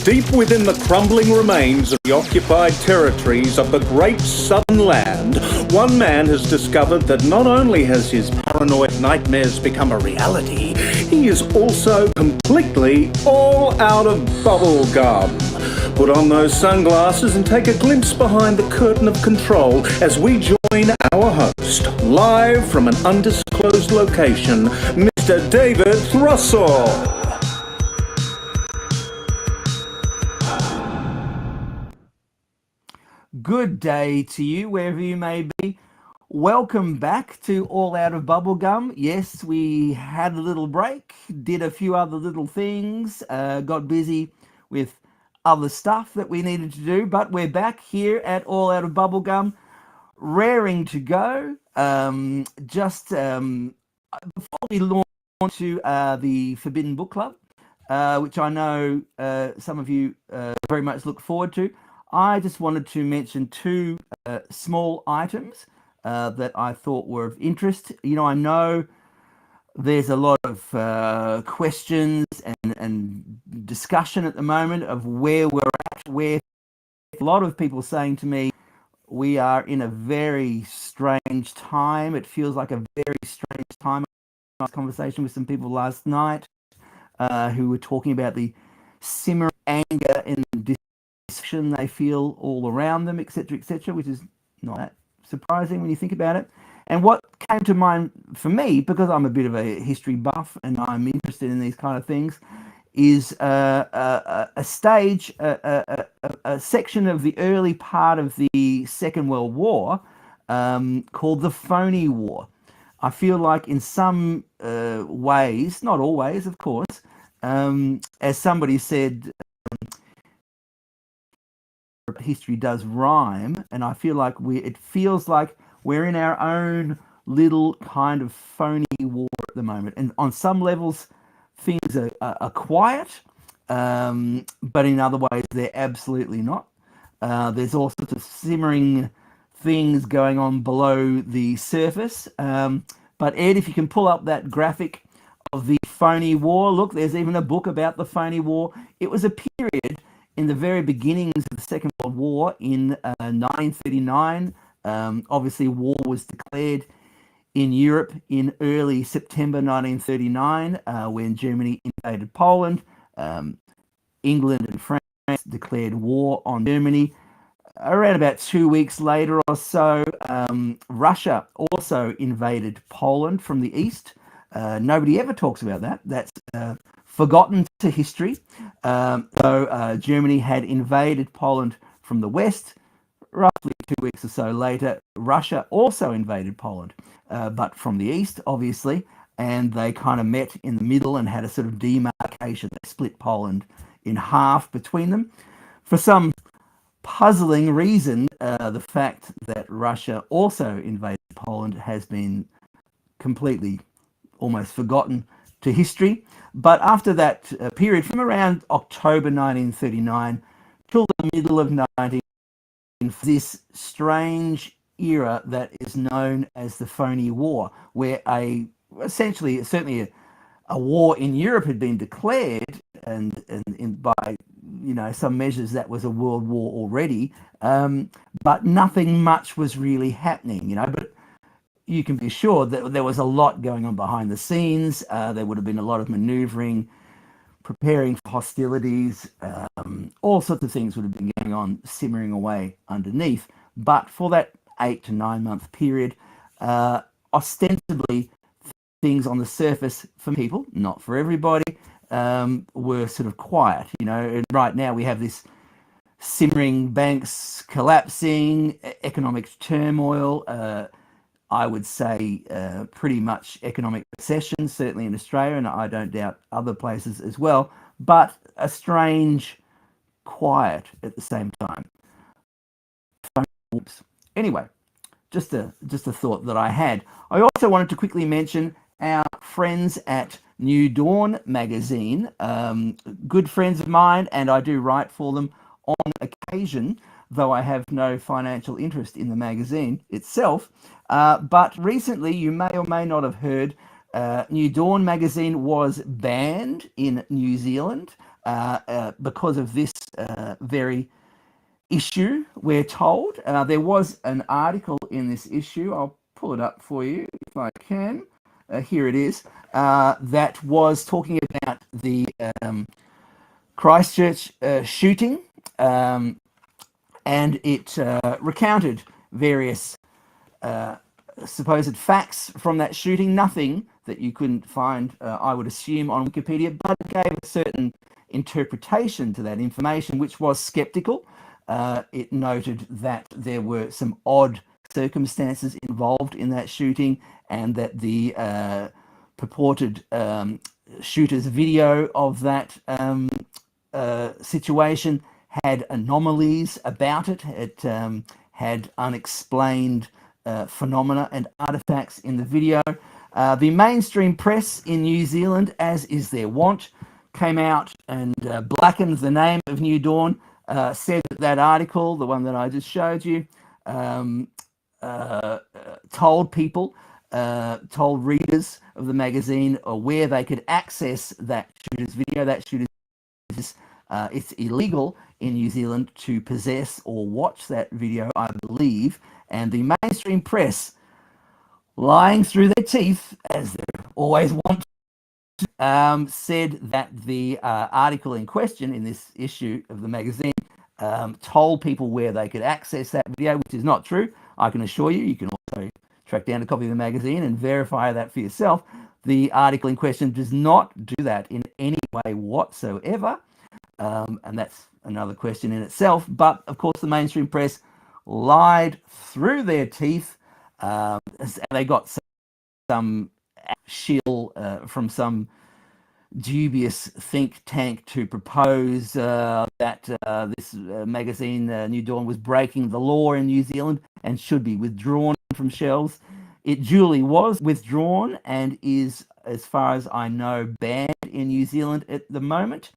Deep within the crumbling remains of the occupied territories of the great southern land, one man has discovered that not only has his paranoid nightmares become a reality, he is also completely all out of bubble gum. Put on those sunglasses and take a glimpse behind the curtain of control as we join our host, live from an undisclosed location, Mr. David Thrussell. Good day to you, wherever you may be. Welcome back to All Out of Bubblegum. Yes, we had a little break, did a few other little things, got busy with other stuff that we needed to do, but we're back here at All Out of Bubblegum, raring to go. Before we launch to the Forbidden Book Club, which I know some of you very much look forward to, I just wanted to mention two small items that I thought were of interest. You know, I know there's a lot of questions and discussion at the moment of where we're at, where a lot of people saying to me, we are in a very strange time. It feels like a very strange time. I had a conversation with some people last night who were talking about the simmering anger and they feel all around them, etc., which is not that surprising when you think about it. And what came to mind for me, because I'm a bit of a history buff and I'm interested in these kind of things, is a section of the early part of the Second World War called the Phony War. I feel like in some ways, not always, of course, as somebody said, history does rhyme, and I feel like it feels like we're in our own little kind of phony war at the moment. And on some levels, things are quiet, but in other ways, they're absolutely not. There's all sorts of simmering things going on below the surface. But Ed, if you can pull up that graphic of the phony war, look, there's even a book about the phony war. It was a period in the very beginnings of the Second World War in 1939. Obviously, war was declared in Europe in early September 1939 when Germany invaded Poland. England and France declared war on Germany. Around about 2 weeks later or so, Russia also invaded Poland from the east. Nobody ever talks about that. That's forgotten to history. So Germany had invaded Poland from the west. Roughly 2 weeks or so later, Russia also invaded Poland, but from the east, obviously, and they kind of met in the middle and had a sort of demarcation. They split Poland in half between them. For some puzzling reason, the fact that Russia also invaded Poland has been completely almost forgotten to history. But after that period, from around October 1939 till the middle of 19, this strange era that is known as the Phony War, where certainly a war in Europe had been declared, and by some measures that was a world war already, but nothing much was really happening, But you can be sure that there was a lot going on behind the scenes. There would have been a lot of maneuvering, preparing for hostilities. All sorts of things would have been going on, simmering away underneath. But for that 8 to 9 month period, ostensibly things on the surface for people, not for everybody, were sort of quiet. And right now we have this simmering, banks collapsing, economic turmoil. I would say pretty much economic recession, certainly in Australia, and I don't doubt other places as well, but a strange quiet at the same time. Anyway, just a thought that I had. I also wanted to quickly mention our friends at New Dawn magazine, good friends of mine, and I do write for them on occasion, though I have no financial interest in the magazine itself. But recently, you may or may not have heard, New Dawn magazine was banned in New Zealand because of this very issue, we're told. There was an article in this issue. I'll pull it up for you if I can. Here it is. That was talking about the Christchurch shooting, and it recounted various supposed facts from that shooting. Nothing that you couldn't find, I would assume, on Wikipedia, but it gave a certain interpretation to that information, which was skeptical. It noted that there were some odd circumstances involved in that shooting, and that the purported shooter's video of that situation had anomalies about it. It had unexplained phenomena and artifacts in the video. The mainstream press in New Zealand, as is their wont, came out and blackened the name of New Dawn, said that article, the one that I just showed you, told people, told readers of the magazine where they could access that shooter's video. That shooter's it's illegal in New Zealand to possess or watch that video, I believe, and the mainstream press, lying through their teeth, as they always want to, said that the article in question in this issue of the magazine told people where they could access that video, which is not true. I can assure you. You can also track down a copy of the magazine and verify that for yourself. The article in question does not do that in any way whatsoever, and that's another question in itself. But of course, the mainstream press lied through their teeth. They got some shill from some dubious think tank to propose that this magazine, New Dawn, was breaking the law in New Zealand and should be withdrawn from shelves. It duly was withdrawn and is, as far as I know, banned in New Zealand at the moment.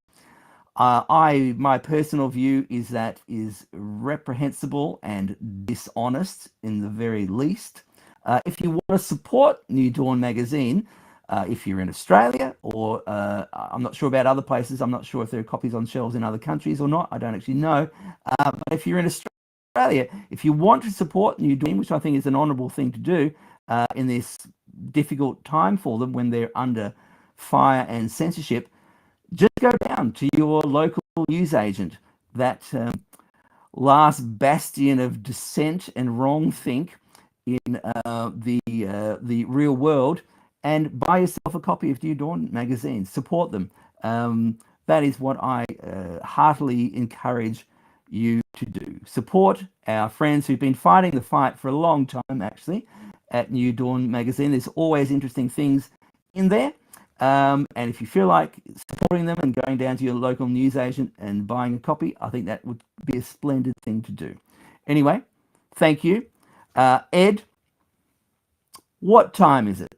My personal view is that is reprehensible and dishonest in the very least. If you want to support New Dawn magazine, if you're in Australia, or I'm not sure about other places, I'm not sure if there are copies on shelves in other countries or not, I don't actually know. But if you're in Australia, if you want to support New Dawn, which I think is an honourable thing to do in this difficult time for them when they're under fire and censorship, just go down to your local newsagent, that last bastion of dissent and wrongthink in the real world, and buy yourself a copy of New Dawn magazine. Support them. That is what I heartily encourage you to do. Support our friends who've been fighting the fight for a long time, actually, at New Dawn magazine. There's always interesting things in there. And if you feel like supporting them and going down to your local newsagent and buying a copy, I think that would be a splendid thing to do. Anyway, thank you. Ed, what time is it?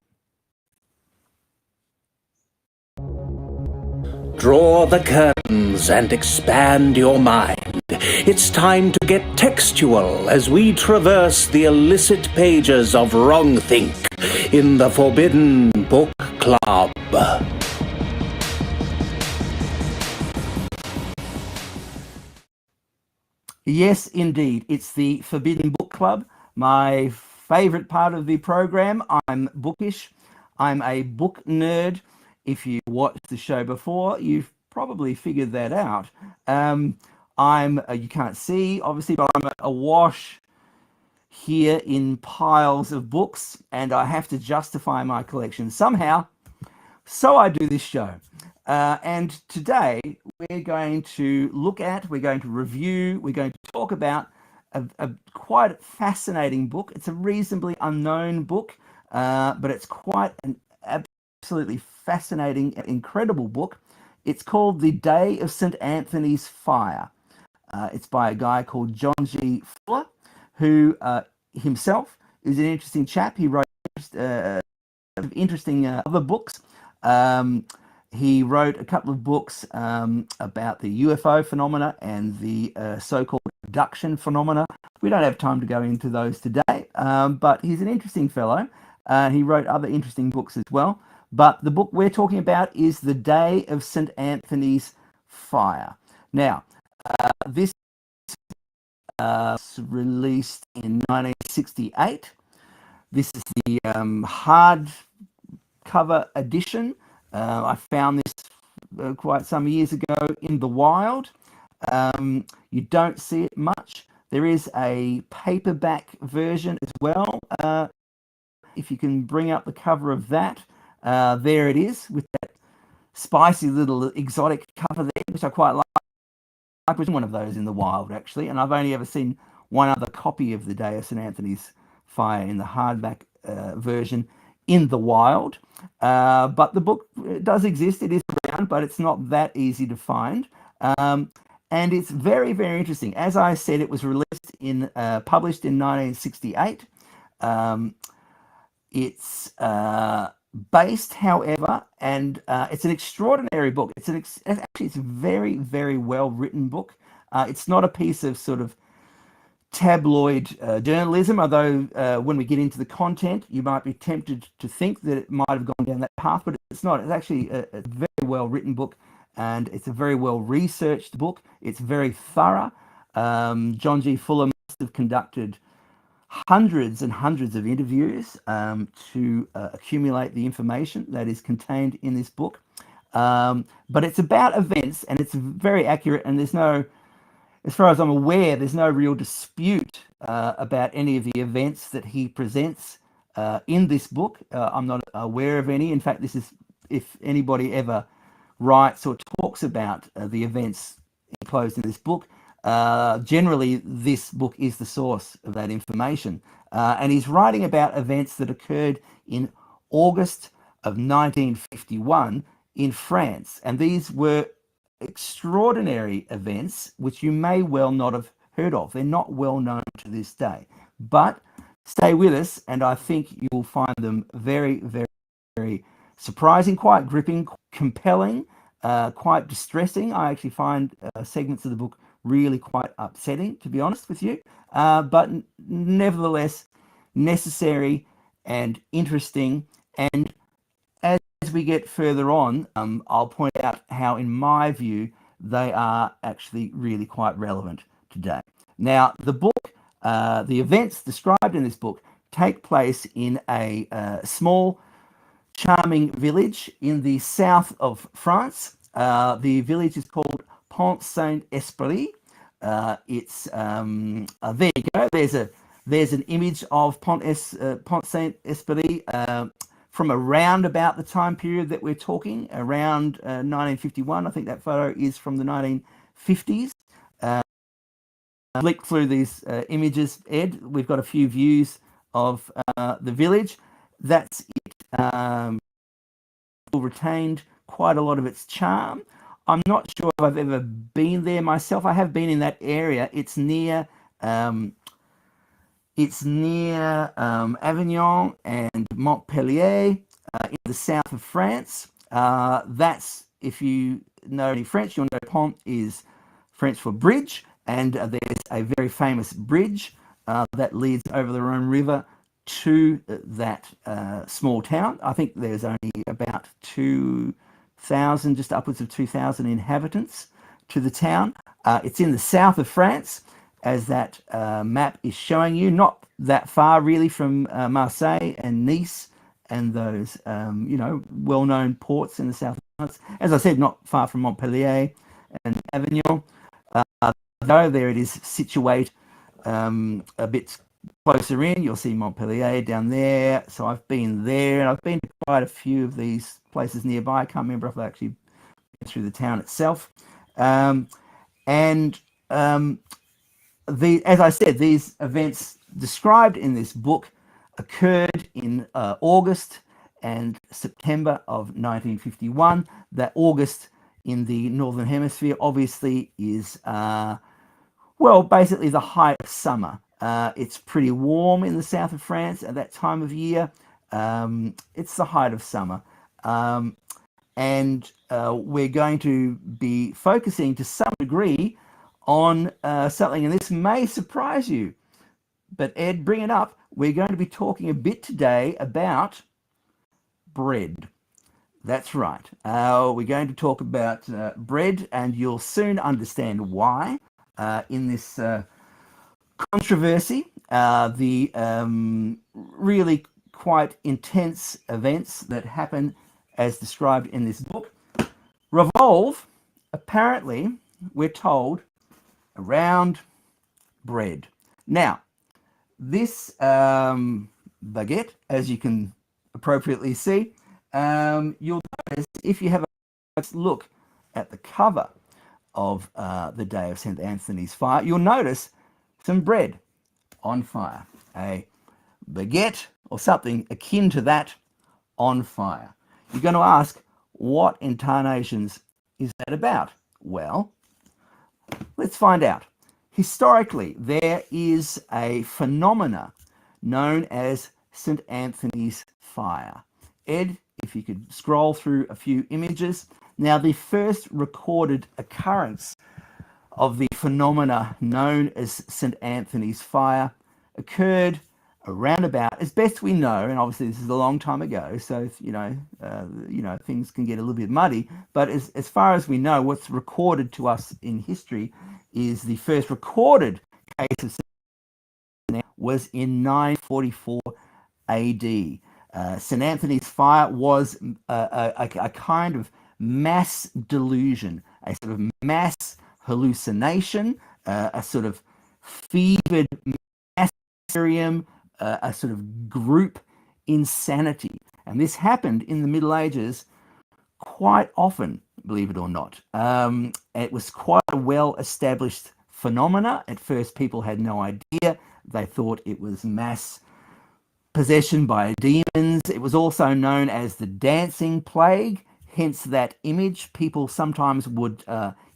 Draw the curtains and expand your mind. It's time to get textual as we traverse the illicit pages of Wrongthink in the Forbidden Book Club. Yes, indeed. It's the Forbidden Book Club, my favorite part of the program. I'm bookish. I'm a book nerd. If you watched the show before, you've probably figured that out. You can't see, obviously, but I'm awash here in piles of books, and I have to justify my collection somehow. So I do this show. And today we're going to review, we're going to talk about a quite fascinating book. It's a reasonably unknown book, but it's quite an absolutely fascinating, incredible book. It's called The Day of St. Anthony's Fire. It's by a guy called John G. Fuller, who himself is an interesting chap. He wrote interesting other books. He wrote a couple of books about the UFO phenomena and the so-called abduction phenomena. We don't have time to go into those today, but he's an interesting fellow. He wrote other interesting books as well. But the book we're talking about is The Day of St. Anthony's fire. Now, this was released in 1968. This is the hardcover edition. I found this quite some years ago in the wild. You don't see it much. There is a paperback version as well. If you can bring up the cover of that, there it is with that spicy little exotic cover there, which I quite like. I was one of those in the wild, actually, and I've only ever seen one other copy of the Day of St. Anthony's Fire in the hardback version in the wild. But the book does exist. It is around, but it's not that easy to find. And it's very, very interesting. As I said, it was published in 1968. It's based, however, and it's an extraordinary book. Actually, it's a very, very well written book. It's not a piece of sort of tabloid journalism, although when we get into the content, you might be tempted to think that it might have gone down that path, but it's not. It's actually a very well written book, and it's a very well researched book. It's very thorough. John G. Fuller must have conducted hundreds and hundreds of interviews to accumulate the information that is contained in this book. But it's about events, and it's very accurate, and there's no, as far as I'm aware, there's no real dispute about any of the events that he presents in this book. I'm not aware of any. In fact, this is, if anybody ever writes or talks about the events enclosed in this book, generally this book is the source of that information. And he's writing about events that occurred in August of 1951 in France. And these were extraordinary events which you may well not have heard of. They're not well known to this day. But stay with us, and I think you will find them very, very, very surprising, quite gripping, compelling, quite distressing. I actually find segments of the book really quite upsetting, to be honest with you, but nevertheless necessary and interesting. And as we get further on, I'll point out how, in my view, they are actually really quite relevant today. Now, the book, the events described in this book take place in a small, charming village in the south of France. The village is called Pont Saint-Esprit. It's there you go. There's an image of Pont Saint-Esprit from around about the time period that we're talking, around 1951. I think that photo is from the 1950s. Flick through these images, Ed. We've got a few views of the village. That's it. Retained quite a lot of its charm. I'm not sure if I've ever been there myself. I have been in that area. It's near Avignon and Montpellier in the south of France. That's, if you know any French, you'll know Pont is French for bridge, and there's a very famous bridge that leads over the Rhone River to that small town. I think there's only about 2,000, just upwards of 2,000 inhabitants to the town. It's in the south of France, as that map is showing you, not that far really from Marseille and Nice and those well-known ports in the south of France. As I said, not far from Montpellier and Avignon. Though there it is situated a bit closer in. You'll see Montpellier down there. So I've been there, and I've been to quite a few of these places nearby. I can't remember if I actually been through the town itself. As I said, these events described in this book occurred in August and September of 1951. That August in the Northern Hemisphere obviously is, basically the height of summer. It's pretty warm in the south of France at that time of year. It's the height of summer. And we're going to be focusing to some degree on something, and this may surprise you, but Ed, bring it up. We're going to be talking a bit today about bread. That's right. We're going to talk about bread, and you'll soon understand why in this controversy, the really quite intense events that happen as described in this book revolve, apparently, we're told, around bread. Now, this baguette, as you can appropriately see, you'll notice if you have a look at the cover of the Day of St. Anthony's Fire, you'll notice some bread on fire, a baguette or something akin to that on fire. You're going to ask, what incarnations is that about? Well, let's find out. Historically, there is a phenomena known as St. Anthony's Fire. Ed, if you could scroll through a few images. Now, the first recorded occurrence of the phenomena known as St. Anthony's Fire occurred around about, as best we know, and obviously this is a long time ago, so things can get a little bit muddy. But as far as we know, what's recorded to us in history is the first recorded case of St. was in 944 AD. St. Anthony's Fire was a kind of mass delusion, a sort of mass hallucination, a sort of fevered mass delirium, a sort of group insanity. And this happened in the Middle Ages quite often, believe it or not. It was quite a well-established phenomena. At first, people had no idea. They thought it was mass possession by demons. It was also known as the dancing plague, hence that image. People sometimes would,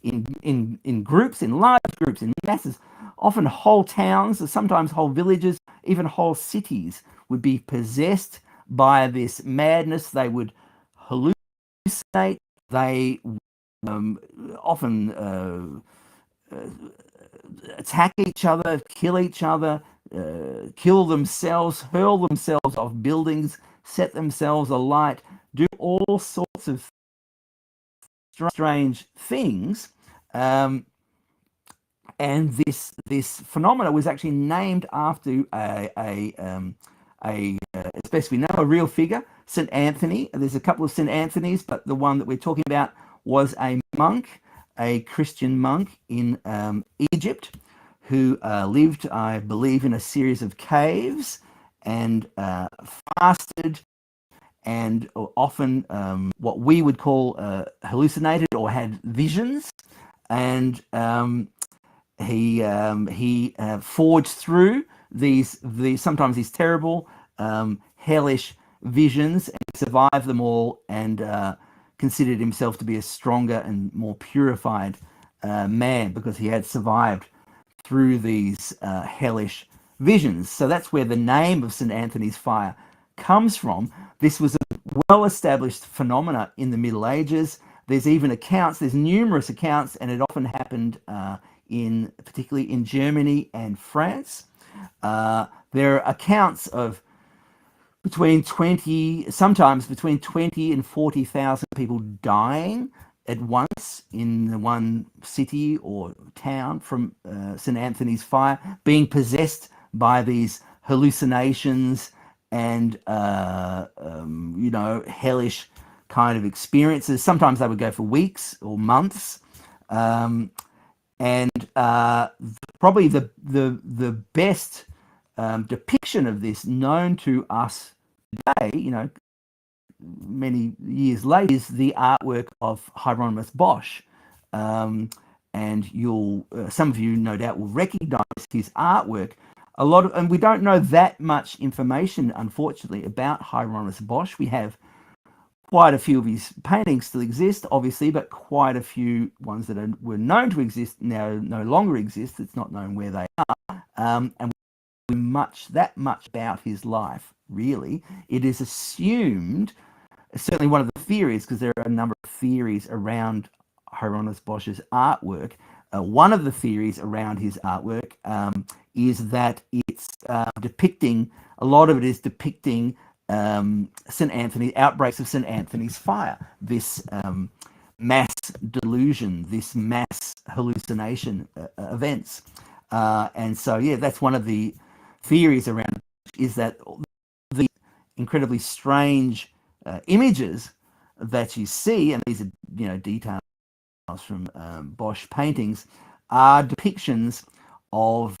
in groups, in large groups, in masses, often whole towns, sometimes whole villages, even whole cities would be possessed by this madness. They would hallucinate. They often attack each other, kill each other, kill themselves, hurl themselves off buildings, set themselves alight, do all sorts of strange things. And this phenomena was actually named after as best we know, a real figure, St. Anthony. There's a couple of St. Anthony's, but the one that we're talking about was a monk, a Christian monk in Egypt, who lived, I believe, in a series of caves and fasted, and often what we would call hallucinated or had visions. And he forged through these sometimes these terrible hellish visions and survived them all, and considered himself to be a stronger and more purified man because he had survived through these hellish visions. So that's where the name of St. Anthony's Fire comes from. This was a well-established phenomena in the Middle Ages. There's even accounts, there's numerous accounts, and it often happened particularly in Germany and France. There are accounts of sometimes between 20 and 40,000 people dying at once in one city or town from St. Anthony's Fire, being possessed by these hallucinations and hellish kind of experiences. Sometimes they would go for weeks or months, and probably the best depiction of this known to us today, many years later, is the artwork of Hieronymus Bosch, and some of you no doubt will recognize his artwork. And we don't know that much information, unfortunately, about Hieronymus Bosch. We have quite a few of his paintings still exist, obviously, but quite a few ones that were known to exist now no longer exist. It's not known where they are, and that much about his life, really. It is assumed, certainly one of the theories, because there are a number of theories around Hieronymus Bosch's artwork. One of the theories around his artwork is that it's a lot of it is depicting St. Anthony outbreaks of St. Anthony's fire, this mass delusion, this mass hallucination events. And so, yeah, that's one of the theories around it, is that the incredibly strange images that you see, and these are details from Bosch paintings, are depictions of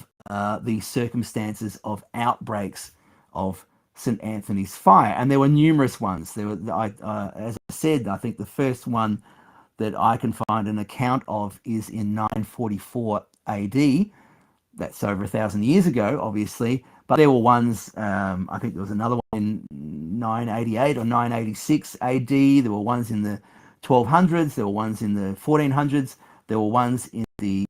the circumstances of outbreaks of St. Anthony's fire, and there were numerous ones. There were, as I said, I think the first one that I can find an account of is in 944 AD. That's over 1,000 years ago, obviously. But there were ones. I think there was another one in 988 or 986 AD. There were ones in the 1200s. There were ones in the 1400s. There were ones in the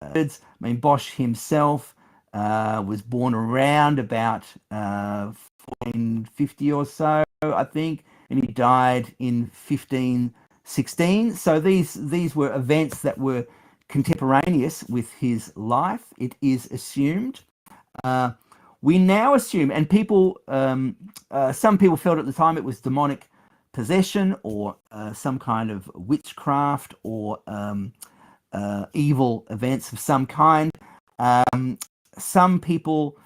I mean, Bosch himself was born around about 1450 or so, I think, and he died in 1516. So these were events that were contemporaneous with his life, it is assumed. We now assume, and people, some people felt at the time it was demonic possession or some kind of witchcraft or evil events of some kind. Some people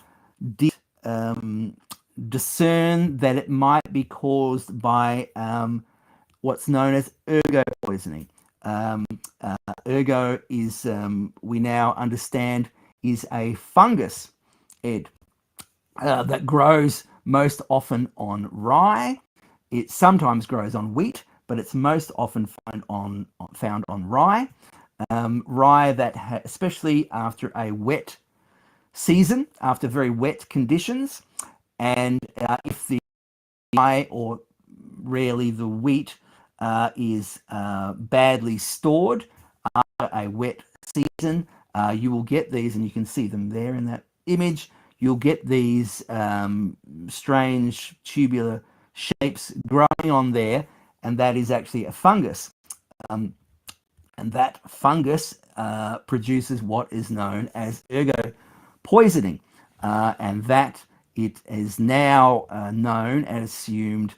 did discern that it might be caused by what's known as ergo poisoning. Ergo is, we now understand, is a fungus, Ed, that grows most often on rye. It sometimes grows on wheat, but it's most often found on rye. Rye that, especially after a wet season, after very wet conditions, and if the rye, or rarely the wheat, is badly stored after a wet season, you will get these, and you can see them there in that image. You'll get these strange tubular shapes growing on there, and that is actually a fungus. And that fungus produces what is known as ergo poisoning, and that it is now known and assumed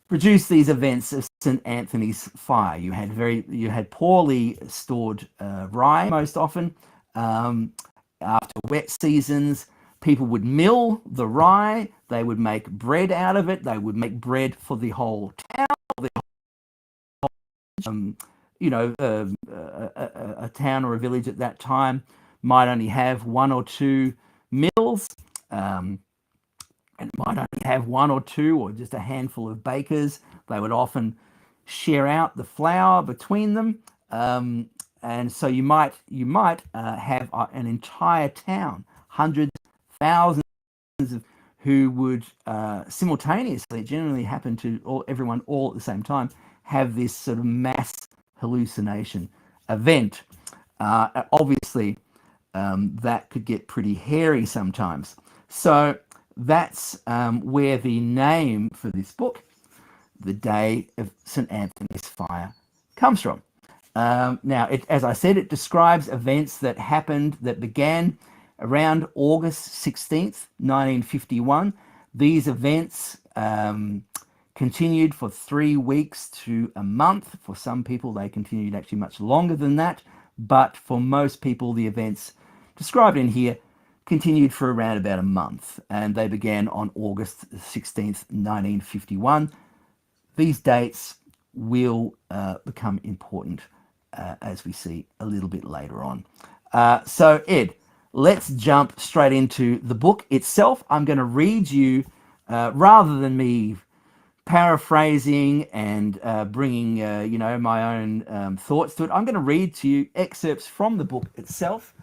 produced these events of St. Anthony's fire. You had poorly stored rye most often. After wet seasons, people would mill the rye. They would make bread out of it. They would make bread for the whole town. A town or a village at that time might only have one or two mills, and might only have one or two or just a handful of bakers. They would often share out the flour between them, and so you might have an entire town, hundreds, thousands of who would simultaneously, generally happen to everyone all at the same time, have this sort of mass hallucination event. Obviously, that could get pretty hairy sometimes. So that's where the name for this book, The Day of St. Anthony's Fire, comes from. Now, as I said, it describes events that happened, that began around August 16th, 1951. These events continued for 3 weeks to a month. For some people, they continued actually much longer than that. But for most people, the events described in here continued for around about a month. And they began on August 16th, 1951. These dates will become important as we see a little bit later on. So, Ed, let's jump straight into the book itself. I'm going to read you, rather than me paraphrasing and bringing, my own thoughts to it, I'm going to read to you excerpts from the book itself,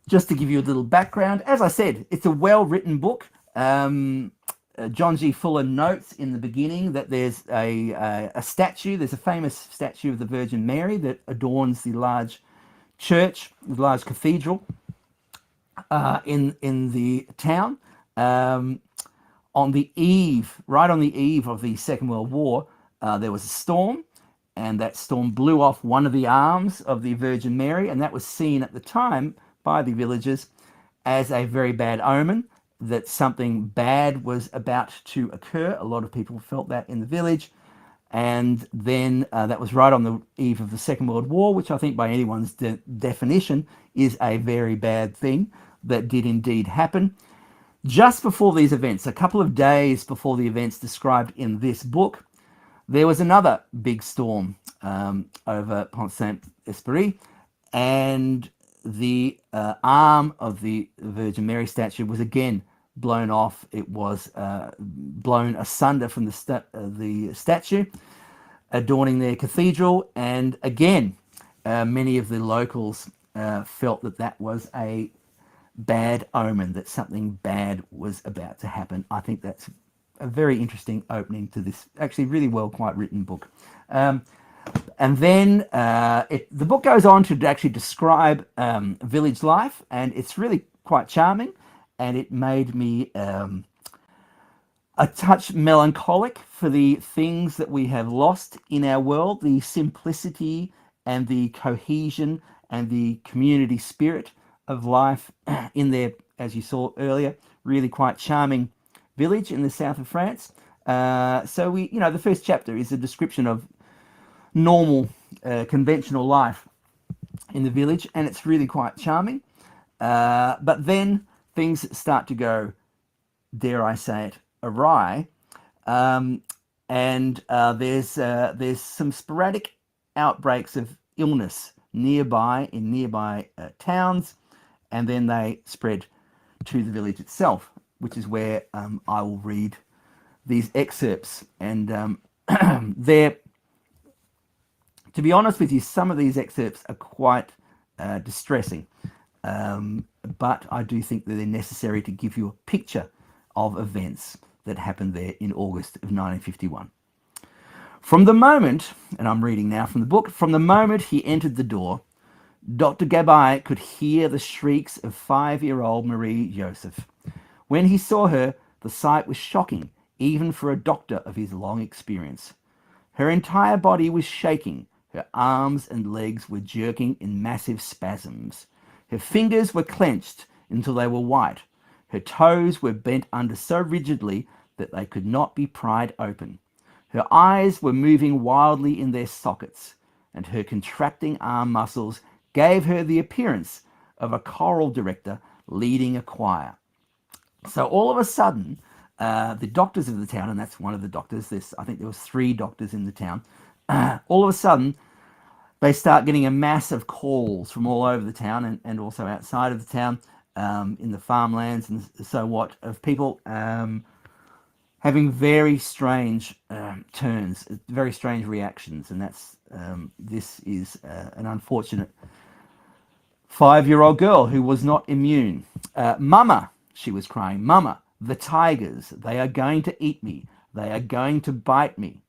just to give you a little background. As I said, it's a well-written book. John G. Fuller notes in the beginning that there's a statue. There's a famous statue of the Virgin Mary that adorns the large church, the large cathedral in the town. On the eve of the Second World War, there was a storm, and that storm blew off one of the arms of the Virgin Mary, and that was seen at the time by the villagers as a very bad omen. that something bad was about to occur. A lot of people felt that in the village. And then that was right on the eve of the Second World War, which I think by anyone's definition is a very bad thing that did indeed happen. Just before these events, a couple of days before the events described in this book, there was another big storm over Pont Saint-Esprit, and the arm of the Virgin Mary statue was again blown off. It was blown asunder from the statue adorning their cathedral, and again, many of the locals felt that that was a bad omen, that something bad was about to happen. I think that's a very interesting opening to this actually really well, quite written book. And then the book goes on to actually describe village life, and it's really quite charming, and it made me a touch melancholic for the things that we have lost in our world, the simplicity and the cohesion and the community spirit of life in there, as you saw earlier, really quite charming village in the south of France. So the first chapter is a description of normal, conventional life in the village, and it's really quite charming. But then things start to go, dare I say it, awry, and there's some sporadic outbreaks of illness in nearby towns, and then they spread to the village itself, which is where I will read these excerpts. And they're, to be honest with you, some of these excerpts are quite distressing, but I do think that they're necessary to give you a picture of events that happened there in August of 1951. From the moment, and I'm reading now from the book, from the moment he entered the door, Dr. Gabay could hear the shrieks of 5-year-old Marie Joseph. When he saw her, the sight was shocking, even for a doctor of his long experience. Her entire body was shaking. Her arms and legs were jerking in massive spasms. Her fingers were clenched until they were white. Her toes were bent under so rigidly that they could not be pried open. Her eyes were moving wildly in their sockets, and her contracting arm muscles gave her the appearance of a choral director leading a choir. So all of a sudden, the doctors of the town, and that's one of the doctors, I think there was 3 doctors in the town, all of a sudden they start getting a mass of calls from all over the town and also outside of the town, in the farmlands and so what, of people having very strange turns, very strange reactions. And this is an unfortunate 5-year-old girl who was not immune. Mama, she was crying, Mama, the tigers, they are going to eat me. They are going to bite me.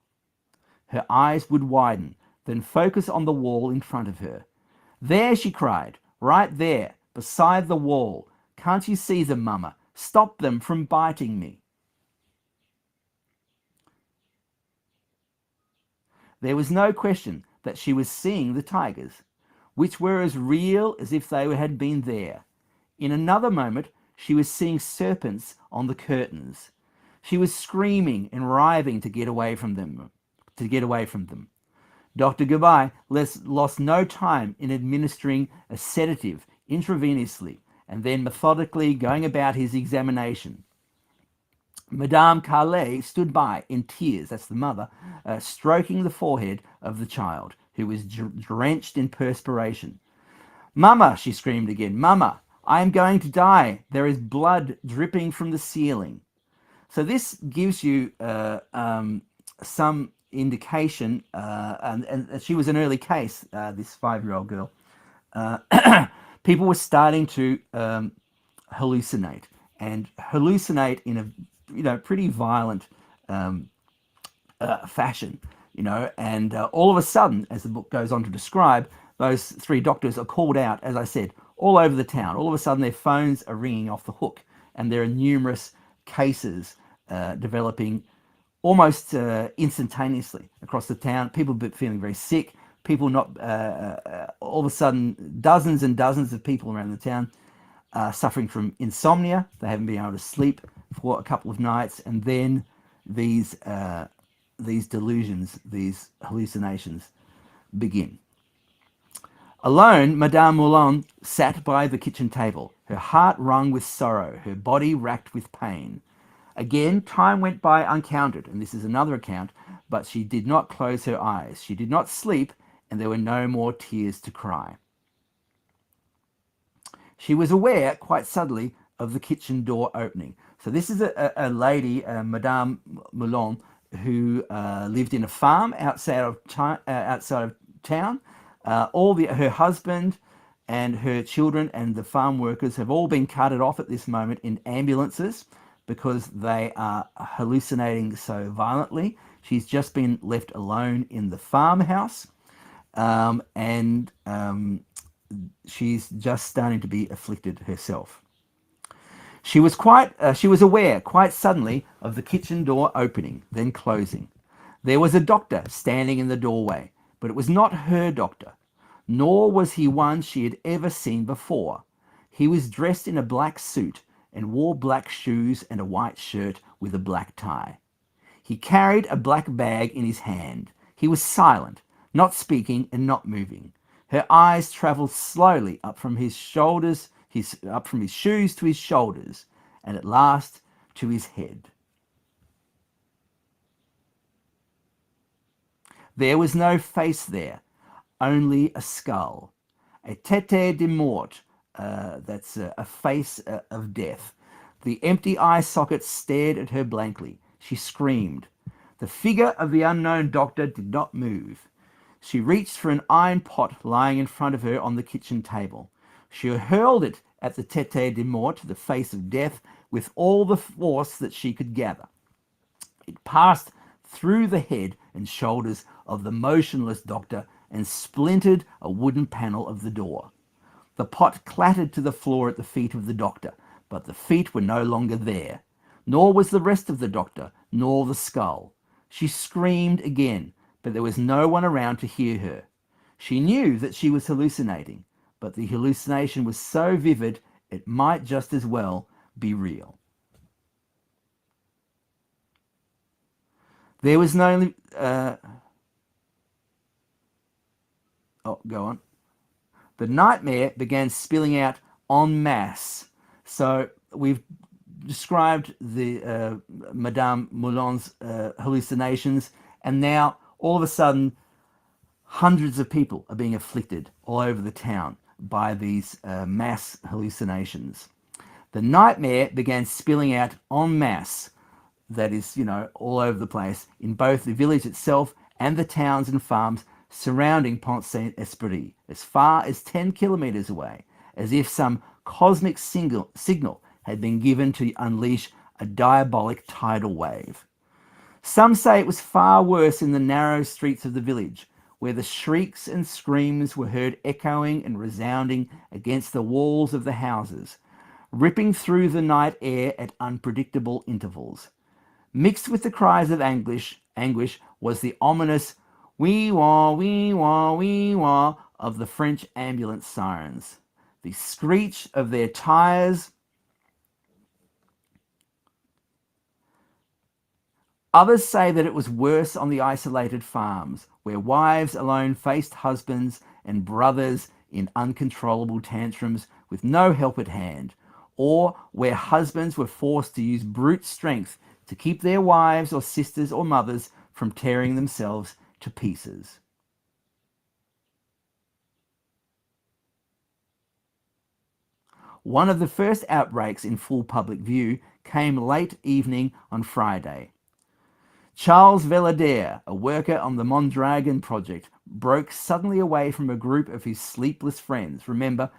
Her eyes would widen, then focus on the wall in front of her. There, she cried, right there, beside the wall. Can't you see them, Mama? Stop them from biting me. There was no question that she was seeing the tigers, which were as real as if they had been there. In another moment, she was seeing serpents on the curtains. She was screaming and writhing to get away from them. Dr. Gabay lost no time in administering a sedative intravenously and then methodically going about his examination. Madame Carlet stood by in tears, that's the mother, stroking the forehead of the child, who was drenched in perspiration. Mama, she screamed again, Mama, I am going to die. There is blood dripping from the ceiling. So this gives you some indication, and she was an early case, this 5-year-old girl. People were starting to hallucinate in a pretty violent fashion, and all of a sudden, as the book goes on to describe, those 3 doctors are called out, as I said, all over the town. All of a sudden their phones are ringing off the hook, and there are numerous cases developing almost instantaneously across the town. People feeling very sick, people not all of a sudden dozens and dozens of people around the town suffering from insomnia. They haven't been able to sleep for a couple of nights, and then these delusions, these hallucinations begin. Alone, Madame Moulin sat by the kitchen table, her heart wrung with sorrow, her body racked with pain. Again, time went by uncounted, and this is another account, but she did not close her eyes. She did not sleep, and there were no more tears to cry. She was aware, quite suddenly, of the kitchen door opening. So this is a lady, Madame Moulin, who lived in a farm outside of town. Her husband and her children and the farm workers have all been carted off at this moment in ambulances because they are hallucinating so violently. She's just been left alone in the farmhouse, and she's just starting to be afflicted herself. She was aware quite suddenly of the kitchen door opening, then closing. There was a doctor standing in the doorway, but it was not her doctor, nor was he one she had ever seen before. He was dressed in a black suit and wore black shoes and a white shirt with a black tie. He carried a black bag in his hand. He was silent, not speaking and not moving. Her eyes travelled slowly up from his shoulders, up from his shoes to his shoulders, and at last to his head. There was no face there, only a skull, a tête de mort, that's a face of death. The empty eye sockets stared at her blankly. She screamed. The figure of the unknown doctor did not move. She reached for an iron pot lying in front of her on the kitchen table. She hurled it at the tête de mort, the face of death, with all the force that she could gather. It passed through the head and shoulders of the motionless doctor and splintered a wooden panel of the door. The pot clattered to the floor at the feet of the doctor, but the feet were no longer there, nor was the rest of the doctor, nor the skull. She screamed again, but there was no one around to hear her. She knew that she was hallucinating, but the hallucination was so vivid it might just as well be real. There was no... go on. The nightmare began spilling out en masse. So we've described the Madame Moulin's hallucinations, and now all of a sudden hundreds of people are being afflicted all over the town by these mass hallucinations. The nightmare began spilling out en masse, that is, all over the place, in both the village itself and the towns and farms surrounding Pont Saint-Esprit, as far as 10 kilometres away, as if some cosmic signal had been given to unleash a diabolic tidal wave. Some say it was far worse in the narrow streets of the village, where the shrieks and screams were heard echoing and resounding against the walls of the houses, ripping through the night air at unpredictable intervals. Mixed with the cries of anguish was the ominous wee-wah, wee-wah, wee-wah of the French ambulance sirens, the screech of their tires. Others say that it was worse on the isolated farms, where wives alone faced husbands and brothers in uncontrollable tantrums with no help at hand, or where husbands were forced to use brute strength to keep their wives or sisters or mothers from tearing themselves to pieces. One of the first outbreaks in full public view came late evening on Friday. Charles Velladere, a worker on the Mondragon project, broke suddenly away from a group of his sleepless friends. Remember,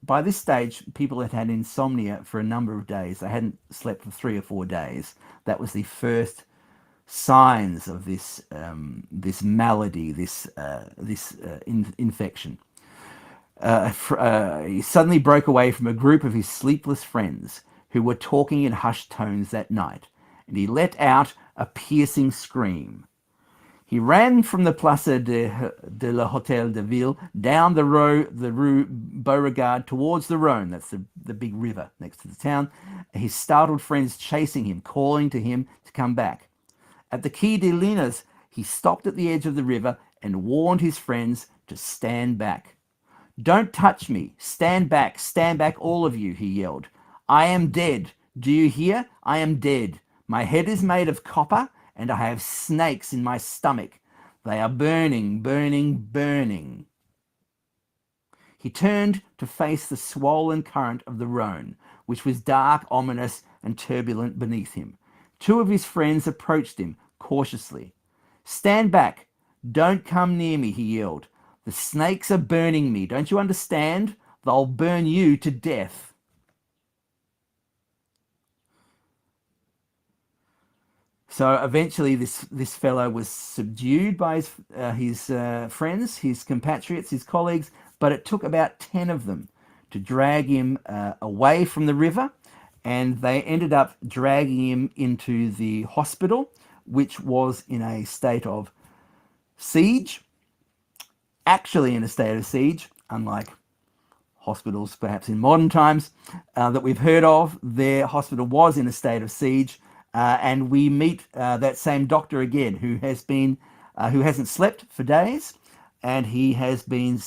by this stage, people had had insomnia for a number of days. They hadn't slept for 3 or 4 days. That was the first signs of this malady, this infection. He suddenly broke away from a group of his sleepless friends who were talking in hushed tones that night, and he let out a piercing scream. He ran from the Plaza de la Hôtel de Ville down the Rue Beauregard towards the Rhone. That's the big river next to the town. His startled friends chasing him, calling to him to come back. At the Quai des Linas, he stopped at the edge of the river and warned his friends to stand back. "Don't touch me. Stand back, all of you," he yelled. "I am dead. Do you hear? I am dead. My head is made of copper, and I have snakes in my stomach. They are burning, burning, burning." He turned to face the swollen current of the Rhone, which was dark, ominous, and turbulent beneath him. Two of his friends approached him cautiously. "Stand back. Don't come near me," he yelled. "The snakes are burning me. Don't you understand? They'll burn you to death." So eventually this fellow was subdued by his friends, his compatriots, his colleagues, but it took about 10 of them to drag him away from the river, and they ended up dragging him into the hospital, which was in a state of siege, actually in a state of siege, unlike hospitals perhaps in modern times that we've heard of. Their hospital was in a state of siege, and we meet that same doctor again, who hasn't slept for days, and he has been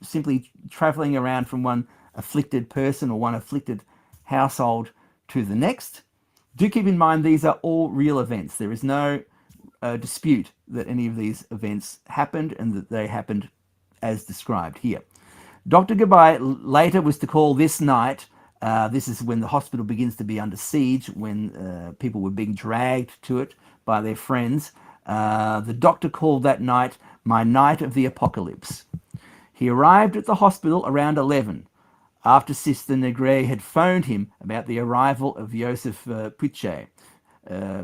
simply traveling around from one afflicted person or one afflicted household to the next. Do keep in mind these are all real events. There is no dispute that any of these events happened and that they happened as described here. Dr. Gabay later was to call this night, this is when the hospital begins to be under siege, when people were being dragged to it by their friends. The doctor called that night "my night of the apocalypse." He arrived at the hospital around 11, after Sister Negre had phoned him about the arrival of Joseph Puchet.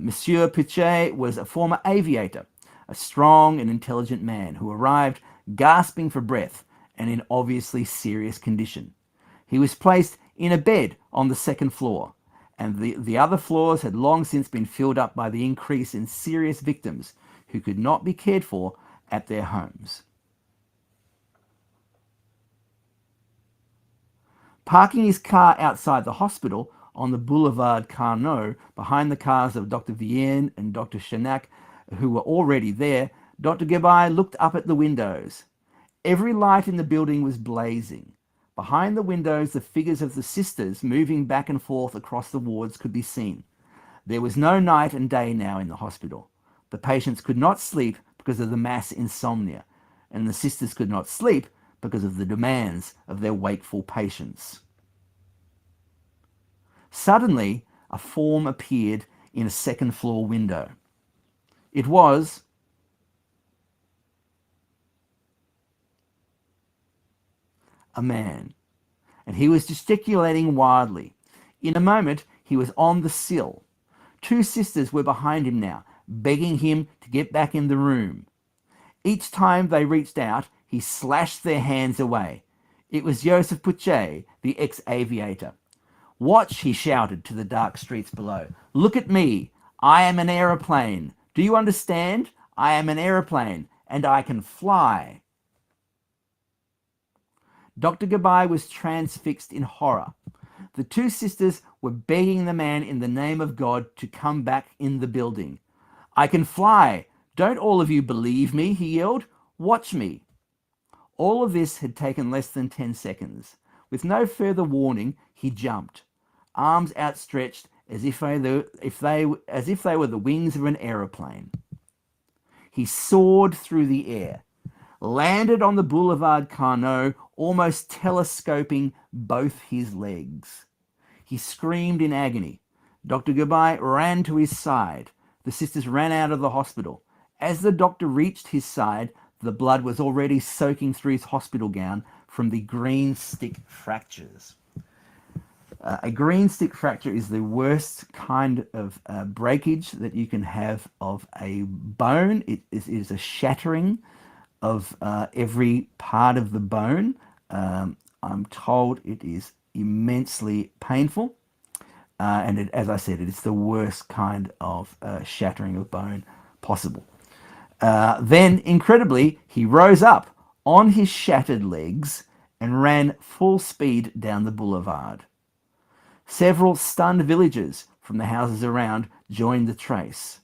Monsieur Puchet was a former aviator, a strong and intelligent man who arrived gasping for breath and in obviously serious condition. He was placed in a bed on the second floor, and the other floors had long since been filled up by the increase in serious victims who could not be cared for at their homes. Parking his car outside the hospital on the Boulevard Carnot, behind the cars of Dr. Vienne and Dr. Chanac, who were already there, Dr. Gabay looked up at the windows. Every light in the building was blazing. Behind the windows, the figures of the sisters moving back and forth across the wards could be seen. There was no night and day now in the hospital. The patients could not sleep because of the mass insomnia, and the sisters could not sleep because of the demands of their wakeful patients. Suddenly, a form appeared in a second-floor window. It was a man, and he was gesticulating wildly. In a moment, he was on the sill. Two sisters were behind him now, begging him to get back in the room. Each time they reached out, he slashed their hands away. It was Joseph Puchet, the ex-aviator. "Watch," he shouted to the dark streets below. "Look at me. I am an aeroplane. Do you understand? I am an aeroplane, and I can fly." Dr. Gabay was transfixed in horror. The two sisters were begging the man in the name of God to come back in the building. "I can fly. Don't all of you believe me?" he yelled. "Watch me." All of this had taken less than 10 seconds. With no further warning, he jumped, arms outstretched as if they were the wings of an aeroplane. He soared through the air, landed on the Boulevard Carnot, almost telescoping both his legs. He screamed in agony. Dr. Gabay ran to his side. The sisters ran out of the hospital. As the doctor reached his side, the blood was already soaking through his hospital gown from the green stick fractures. A green stick fracture is the worst kind of breakage that you can have of a bone. It is a shattering of every part of the bone. I'm told it is immensely painful. And as I said, it is the worst kind of shattering of bone possible. Then, incredibly, he rose up on his shattered legs and ran full speed down the boulevard. Several stunned villagers from the houses around joined the chase.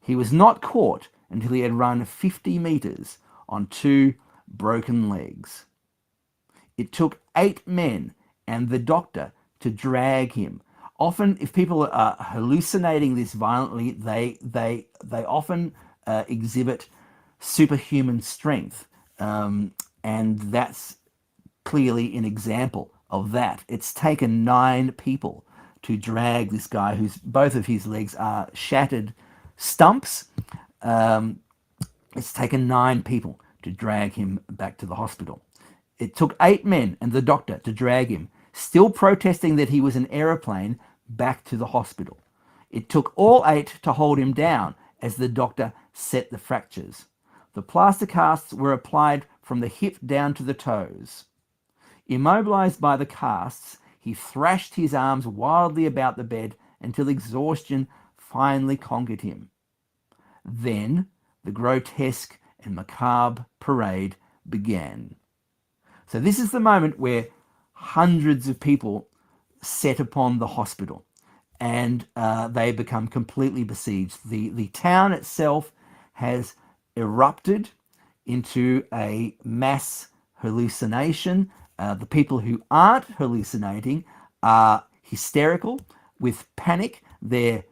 He was not caught until he had run 50 meters on two broken legs. It took 8 men and the doctor to drag him. Often, if people are hallucinating this violently, they often exhibit superhuman strength, and that's clearly an example of that. It's taken 9 people to drag this guy whose both of his legs are shattered stumps. It's taken 9 people to drag him back to the hospital. It took 8 men and the doctor to drag him, still protesting that he was an aeroplane, back to the hospital. It took all 8 to hold him down as the doctor set the fractures. The plaster casts were applied from the hip down to the toes. Immobilized by the casts, he thrashed his arms wildly about the bed until exhaustion finally conquered him. Then the grotesque and macabre parade began. So this is the moment where hundreds of people set upon the hospital, and they become completely besieged. The town itself has erupted into a mass hallucination. The people who aren't hallucinating are hysterical with panic. Their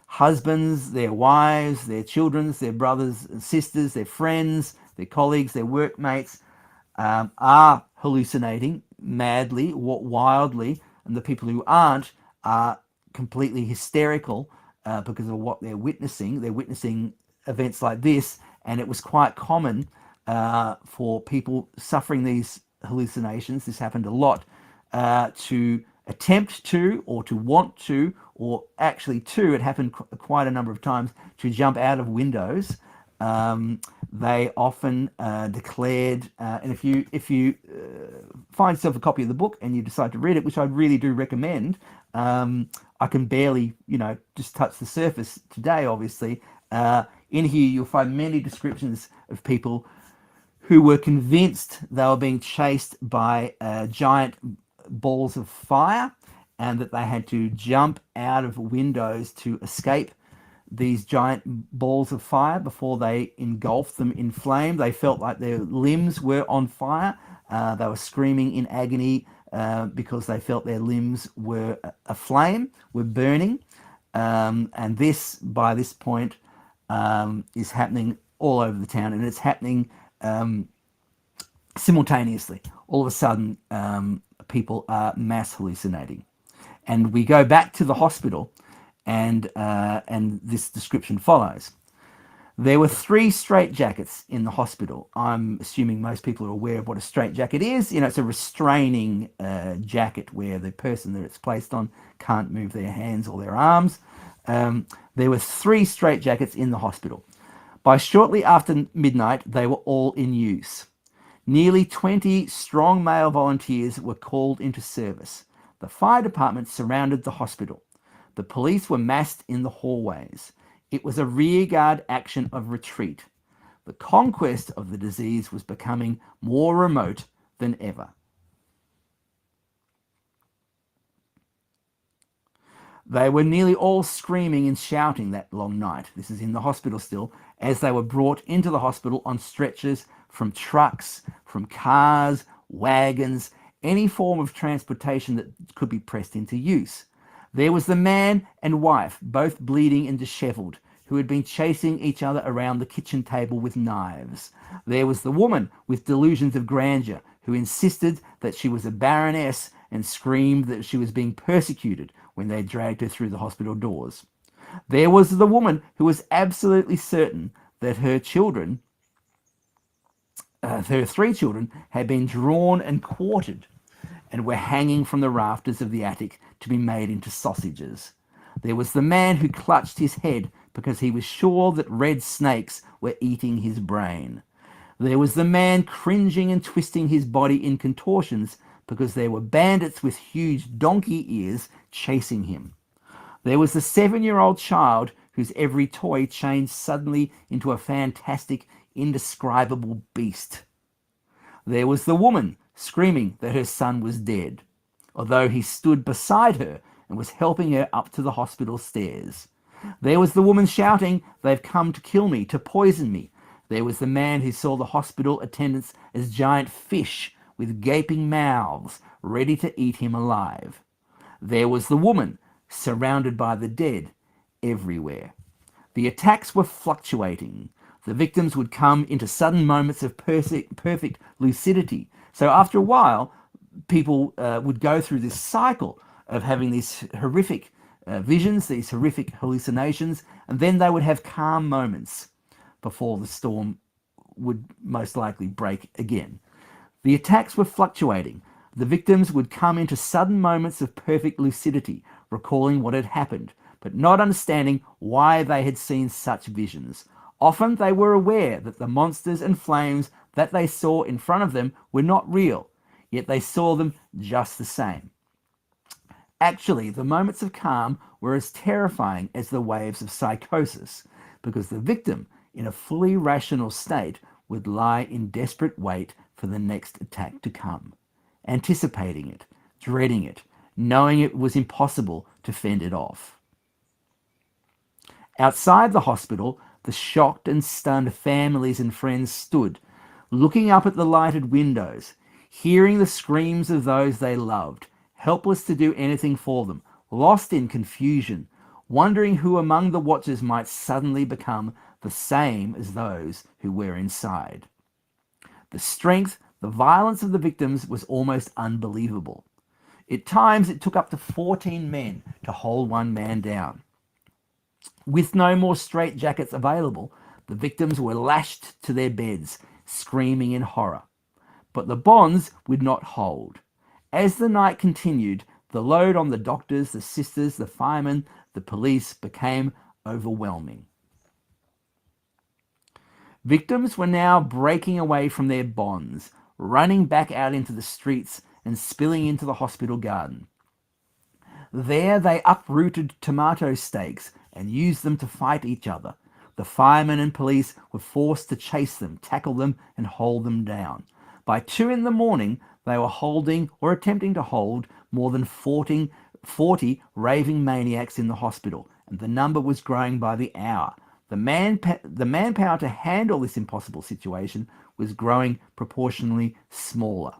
husbands, their wives, their children, their brothers and sisters, their friends, their colleagues, their workmates are hallucinating madly, wildly, and the people who aren't are completely hysterical because of what they're witnessing. They're witnessing events like this, and it was quite common for people suffering these hallucinations, this happened a lot, to attempt to, or to want to, or actually to, it happened quite a number of times, to jump out of windows. They often declared, and if you find yourself a copy of the book and you decide to read it, which I really do recommend, I can barely, just touch the surface today, obviously. In here, you'll find many descriptions of people who were convinced they were being chased by giant balls of fire, and that they had to jump out of windows to escape these giant balls of fire before they engulfed them in flame. They felt like their limbs were on fire. They were screaming in agony because they felt their limbs were aflame, were burning. And this, by this point, is happening all over the town, and it's happening simultaneously. All of a sudden, people are mass hallucinating. And we go back to the hospital, and this description follows. There were 3 straitjackets in the hospital. I'm assuming most people are aware of what a straitjacket is. It's a restraining jacket where the person that it's placed on can't move their hands or their arms. There were 3 straitjackets in the hospital. By shortly after midnight, they were all in use. Nearly 20 strong male volunteers were called into service. The fire department surrounded the hospital. The police were massed in the hallways. It was a rearguard action of retreat. The conquest of the disease was becoming more remote than ever. They were nearly all screaming and shouting that long night. This is in the hospital still, as they were brought into the hospital on stretchers from trucks, from cars, wagons, any form of transportation that could be pressed into use. There was the man and wife, both bleeding and disheveled, who had been chasing each other around the kitchen table with knives. There was the woman with delusions of grandeur, who insisted that she was a baroness and screamed that she was being persecuted when they dragged her through the hospital doors. There was the woman who was absolutely certain that her 3 children had been drawn and quartered and were hanging from the rafters of the attic to be made into sausages. There was the man who clutched his head because he was sure that red snakes were eating his brain. There was the man cringing and twisting his body in contortions because there were bandits with huge donkey ears chasing him. There was the 7-year-old child whose every toy changed suddenly into a fantastic, indescribable beast. There was the woman screaming that her son was dead, although he stood beside her and was helping her up to the hospital stairs. There was the woman shouting, "They've come to kill me, to poison me." There was the man who saw the hospital attendants as giant fish with gaping mouths, ready to eat him alive. There was the woman, surrounded by the dead everywhere. The attacks were fluctuating. The victims would come into sudden moments of perfect lucidity. So after a while, people would go through this cycle of having these horrific visions, these horrific hallucinations, and then they would have calm moments before the storm would most likely break again. The attacks were fluctuating. The victims would come into sudden moments of perfect lucidity, recalling what had happened, but not understanding why they had seen such visions. Often they were aware that the monsters and flames that they saw in front of them were not real, yet they saw them just the same. Actually, the moments of calm were as terrifying as the waves of psychosis, because the victim, in a fully rational state, would lie in desperate wait for the next attack to come, anticipating it, dreading it, knowing it was impossible to fend it off. Outside the hospital, the shocked and stunned families and friends stood, looking up at the lighted windows, hearing the screams of those they loved, helpless to do anything for them, lost in confusion, wondering who among the watchers might suddenly become the same as those who were inside. The strength, the violence of the victims was almost unbelievable. At times, it took up to 14 men to hold one man down. With no more straitjackets available, the victims were lashed to their beds, screaming in horror. But the bonds would not hold. As the night continued, the load on the doctors, the sisters, the firemen, the police became overwhelming. Victims were now breaking away from their bonds, running back out into the streets and spilling into the hospital garden. There they uprooted tomato stakes and used them to fight each other. The firemen and police were forced to chase them, tackle them, and hold them down. By 2 a.m, they were holding or attempting to hold more than 40 raving maniacs in the hospital, and the number was growing by the hour. The manpower to handle this impossible situation was growing proportionally smaller.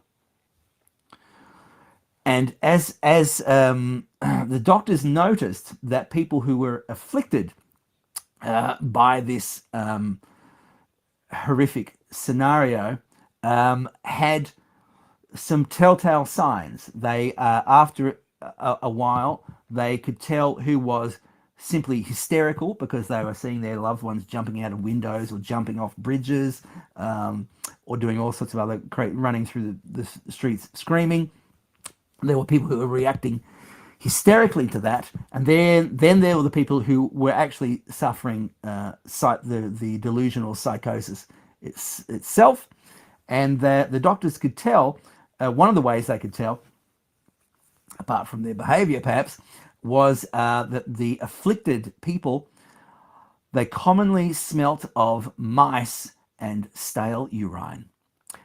And as the doctors noticed that people who were afflicted by this horrific scenario had some telltale signs. They, after a while, they could tell who was simply hysterical because they were seeing their loved ones jumping out of windows or jumping off bridges, or doing all sorts of other running through the streets screaming. There were people who were reacting hysterically to that, and then there were the people who were actually suffering the delusional psychosis itself, and the doctors could tell. One of the ways they could tell, apart from their behaviour perhaps, was that the afflicted people, they commonly smelt of mice and stale urine.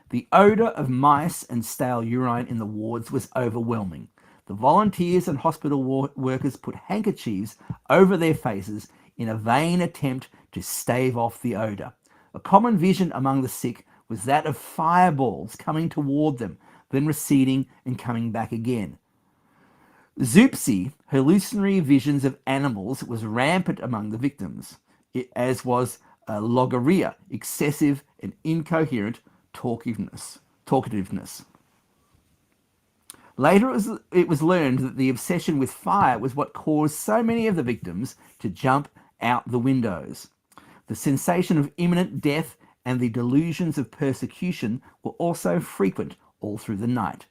The odour of mice and stale urine in the wards was overwhelming. The volunteers and hospital workers put handkerchiefs over their faces in a vain attempt to stave off the odour. A common vision among the sick was that of fireballs coming toward them, then receding and coming back again. Zoopsy, hallucinatory visions of animals, was rampant among the victims, as was logorrhea, excessive and incoherent talkativeness. Later, it was learned that the obsession with fire was what caused so many of the victims to jump out the windows. The sensation of imminent death and the delusions of persecution were also frequent all through the night.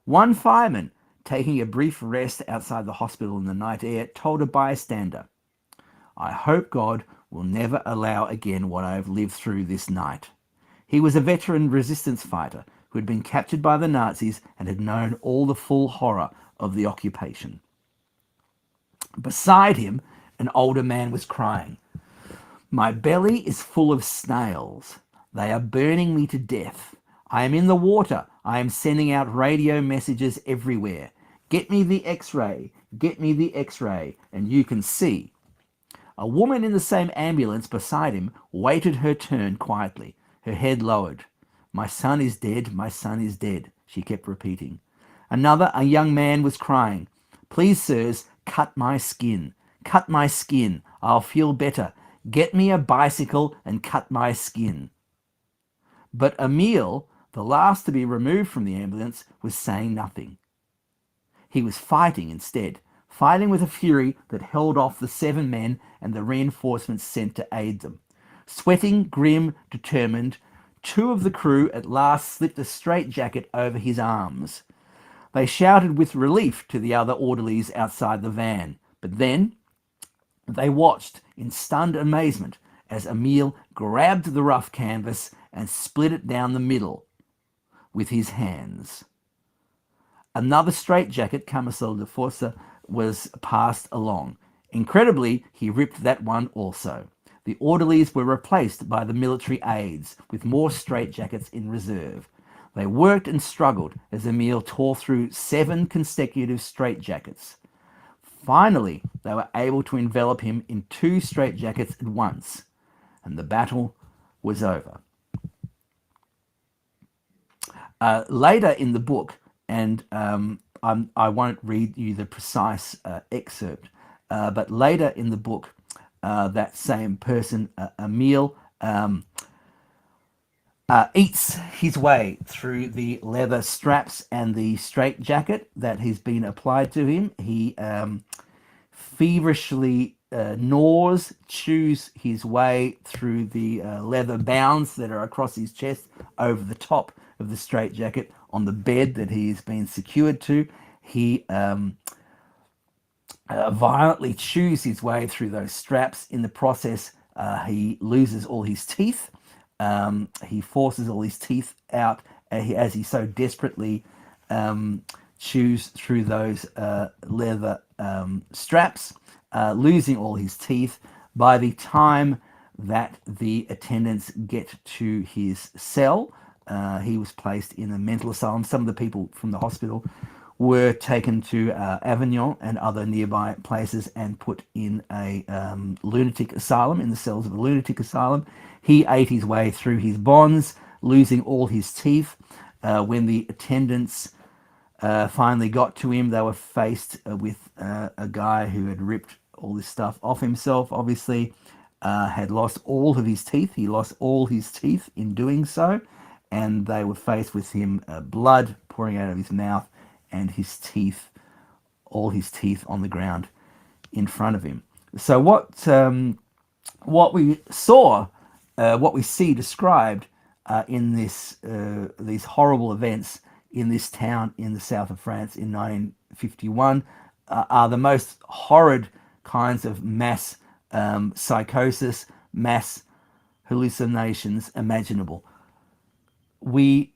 One fireman, taking a brief rest outside the hospital in the night air, told a bystander, "I hope God will never allow again what I have lived through this night." He was a veteran resistance fighter who had been captured by the Nazis and had known all the full horror of the occupation. Beside him, An older man was crying. My belly is full of snails. They are burning me to death. I am in the water. I am sending out radio messages everywhere. Get me the X-ray. Get me the X-ray, and you can see. A woman in the same ambulance beside him waited her turn quietly, her head lowered. My son is dead. My son is dead, she kept repeating. A young man was crying. Please, sirs, cut my skin. Cut my skin. I'll feel better. Get me a bicycle and cut my skin. But Emile, the last to be removed from the ambulance, was saying nothing. He was fighting instead, fighting with a fury that held off the 7 men and the reinforcements sent to aid them. Sweating, grim, determined, 2 of the crew at last slipped a straitjacket over his arms. They shouted with relief to the other orderlies outside the van, but then they watched in stunned amazement as Emile grabbed the rough canvas and split it down the middle with his hands. Another straitjacket, camisole de force, was passed along. Incredibly, he ripped that one also. The orderlies were replaced by the military aides, with more straitjackets in reserve. They worked and struggled as Emile tore through 7 consecutive straitjackets. Finally, they were able to envelop him in 2 straitjackets at once, and the battle was over. Later in the book, and I won't read you the precise excerpt, but later in the book, that same person, Emile, eats his way through the leather straps and the straitjacket that has been applied to him. He feverishly gnaws, chews his way through the leather bounds that are across his chest over the top of the straitjacket on the bed that he has been secured to. He violently chews his way through those straps. In the process, he loses all his teeth. He forces all his teeth out as he so desperately chews through those leather straps, losing all his teeth. By the time that the attendants get to his cell, he was placed in a mental asylum. Some of the people from the hospital were taken to Avignon and other nearby places and put in a lunatic asylum, in the cells of a lunatic asylum. He ate his way through his bonds, losing all his teeth. When the attendants finally got to him, they were faced with a guy who had ripped all this stuff off himself, obviously, had lost all of his teeth. He lost all his teeth in doing so, and they were faced with him blood pouring out of his mouth and his teeth, all his teeth on the ground in front of him. So what we saw, what we see described in these horrible events in this town in the south of France in 1951 are the most horrid kinds of mass psychosis, mass hallucinations imaginable. We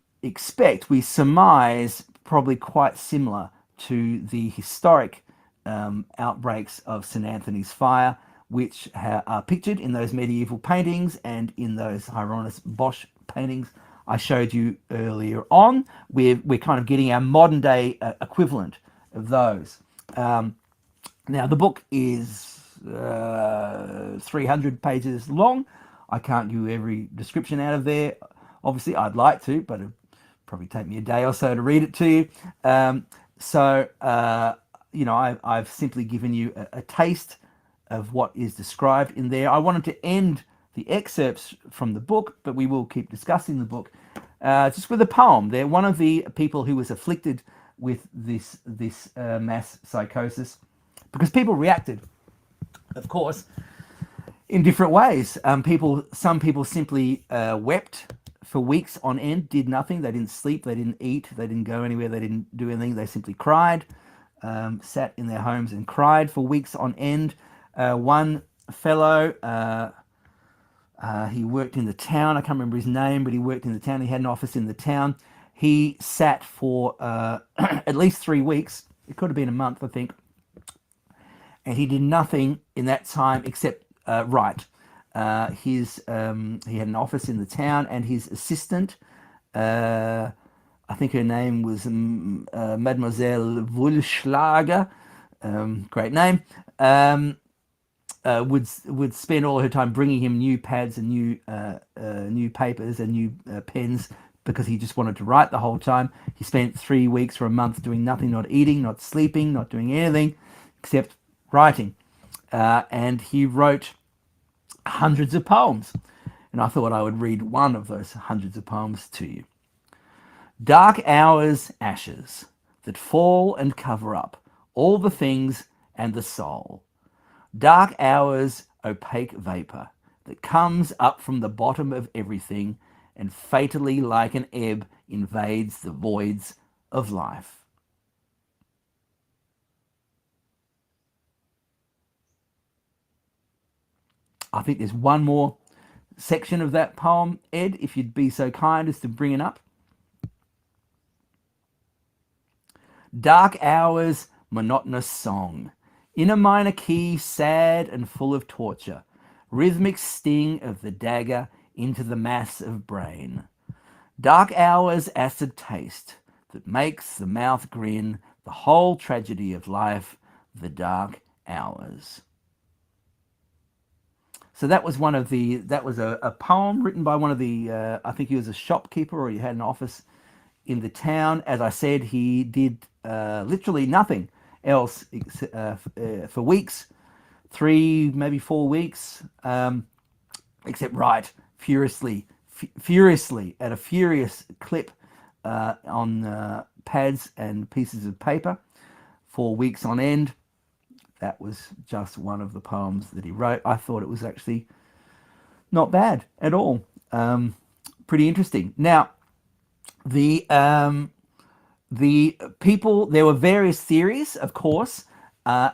surmise probably quite similar to the historic outbreaks of St. Anthony's Fire, which are pictured in those medieval paintings and in those Hieronymus Bosch paintings I showed you earlier on. We're kind of getting our modern day equivalent of those. Now, the book is 300 pages long. I can't give you every description out of there. Obviously, I'd like to, but it'd probably take me a day or so to read it to you. I've simply given you a taste of what is described in there. I wanted to end the excerpts from the book, but we will keep discussing the book, just with a poem. They're one of the people who was afflicted with this mass psychosis, because people reacted, of course, in different ways. Some people simply wept for weeks on end, did nothing. They didn't sleep, they didn't eat, they didn't go anywhere, they didn't do anything. They simply cried, sat in their homes and cried for weeks on end. One fellow, he worked in the town. I can't remember his name, but he worked in the town. He had an office in the town. He sat for at least 3 weeks. It could have been a month, I think. and he did nothing in that time except write. He had an office in the town, and his assistant, uh, I think her name was Mademoiselle Wulschlager, great name, would spend all her time bringing him new pads and new papers and new pens, because he just wanted to write the whole time. He spent 3 weeks or a month doing nothing, not eating, not sleeping, not doing anything except writing. And he wrote hundreds of poems. And I thought I would read one of those hundreds of poems to you. Dark hours, ashes, that fall and cover up all the things and the soul. Dark hours, opaque vapor, that comes up from the bottom of everything and fatally, like an ebb, invades the voids of life. I think there's one more section of that poem, Ed, if you'd be so kind as to bring it up. Dark hours, monotonous song, in a minor key, sad and full of torture, rhythmic sting of the dagger into the mass of brain. Dark hours, acid taste that makes the mouth grin, the whole tragedy of life, the dark hours. So that was a poem written by one of the, I think he was a shopkeeper, or he had an office in the town. As I said, he did literally nothing else for weeks, 3, maybe 4 weeks, except write furiously at a furious clip on pads and pieces of paper for weeks on end. That was just one of the poems that he wrote. I thought it was actually not bad at all. Pretty interesting. Now, the people, there were various theories, of course,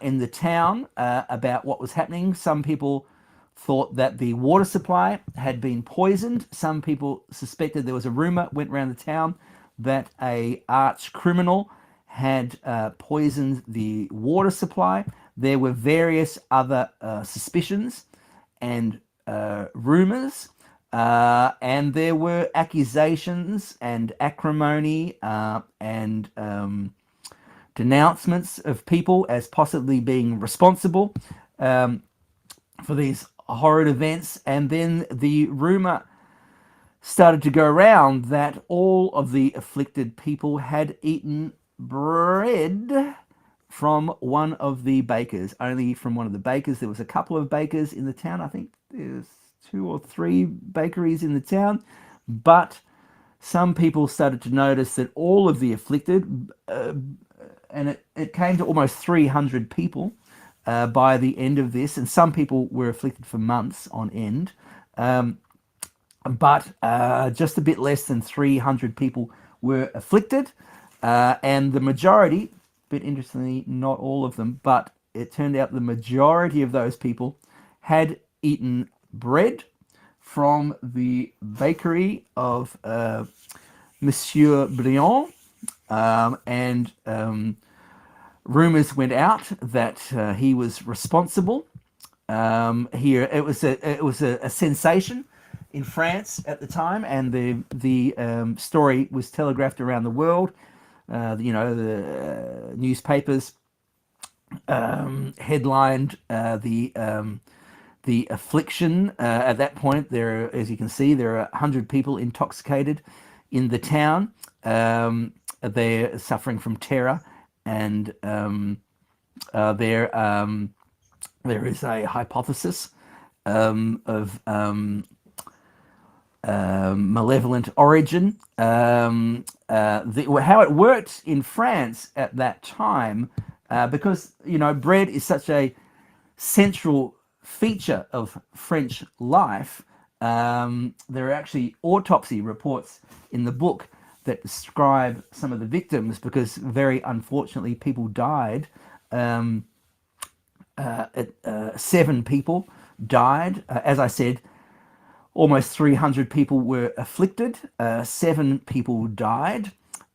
in the town about what was happening. Some people thought that the water supply had been poisoned. Some people suspected, there was a rumor went around the town that a arch criminal had poisoned the water supply. There were various other suspicions and rumors, and there were accusations and acrimony and denouncements of people as possibly being responsible for these horrid events. And then the rumor started to go around that all of the afflicted people had eaten bread from one of the bakers, only from one of the bakers. There was a couple of bakers in the town. I think there's 2 or 3 bakeries in the town, but some people started to notice that all of the afflicted, and it came to almost 300 people by the end of this, and some people were afflicted for months on end, but just a bit less than 300 people were afflicted, and the majority, bit interestingly, not all of them, but it turned out the majority of those people had eaten bread from the bakery of Monsieur Briand, and rumors went out that he was responsible. Here, it was a sensation in France at the time, and the story was telegraphed around the world. The newspapers headlined the affliction. At that point, there, as you can see, there are 100 people intoxicated in the town. They're suffering from terror, and there is a hypothesis of malevolent origin. How it worked in France at that time, because bread is such a central feature of French life. There are actually autopsy reports in the book that describe some of the victims, because very unfortunately people died. 7 people died. As I said, almost 300 people were afflicted. 7 people died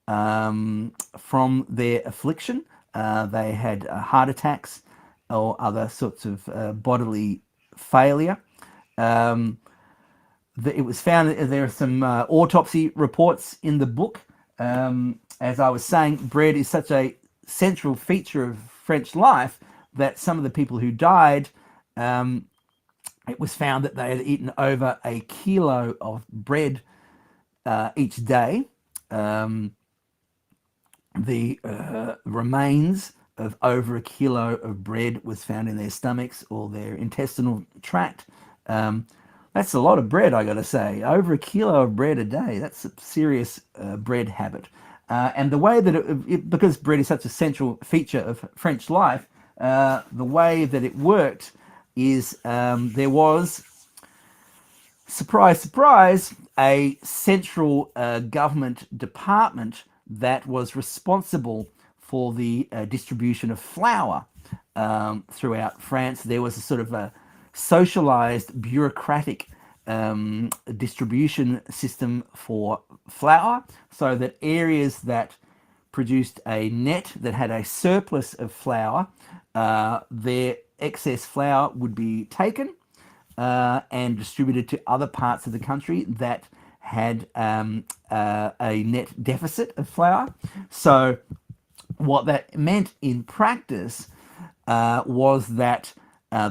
from their affliction. They had heart attacks or other sorts of bodily failure. Um, it was found that there are some autopsy reports in the book. As I was saying, bread is such a central feature of French life that some of the people who died, it was found that they had eaten over a kilo of bread each day. The remains of over a kilo of bread was found in their stomachs or their intestinal tract. That's a lot of bread, I got to say. Over a kilo of bread a day. That's a serious bread habit. And the way that because bread is such a central feature of French life, the way that it worked is there was, surprise, surprise, a central government department that was responsible for the distribution of flour throughout France. There was a sort of a socialized bureaucratic distribution system for flour, so that areas that produced a net that had a surplus of flour, their excess flour would be taken and distributed to other parts of the country that had a net deficit of flour. So what that meant in practice was that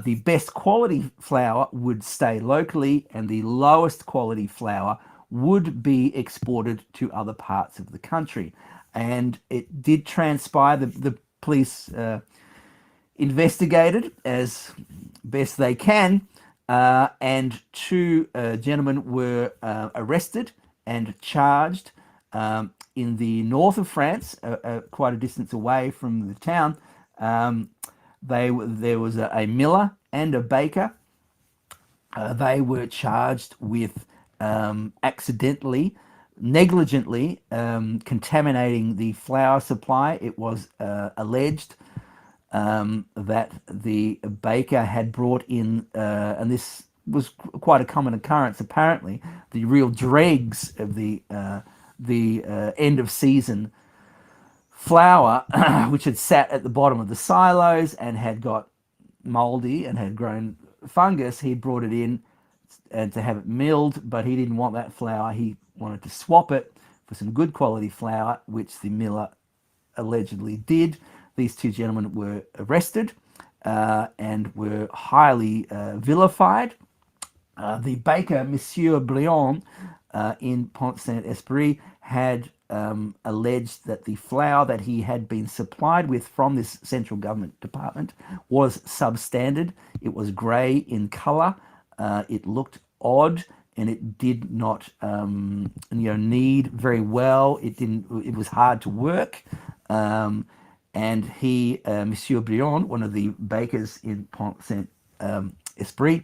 the best quality flour would stay locally and the lowest quality flour would be exported to other parts of the country. And it did transpire, the police investigated as best they can, and two gentlemen were arrested and charged in the north of France, quite a distance away from the town. There was a miller and a baker. They were charged with negligently contaminating the flour supply. It was alleged that the baker had brought in, and this was quite a common occurrence apparently, the real dregs of the end of season flour, which had sat at the bottom of the silos and had got moldy and had grown fungus. He brought it in and to have it milled, but he didn't want that flour. He wanted to swap it for some good quality flour, which the miller allegedly did. These two gentlemen were arrested and were highly vilified. The baker, Monsieur Briand, in Pont-Saint-Esprit, had alleged that the flour that he had been supplied with from this central government department was substandard. It was grey in colour. It looked odd, and it did not, knead very well. It was hard to work. And he, Monsieur Briand, one of the bakers in Pont-Saint-Esprit,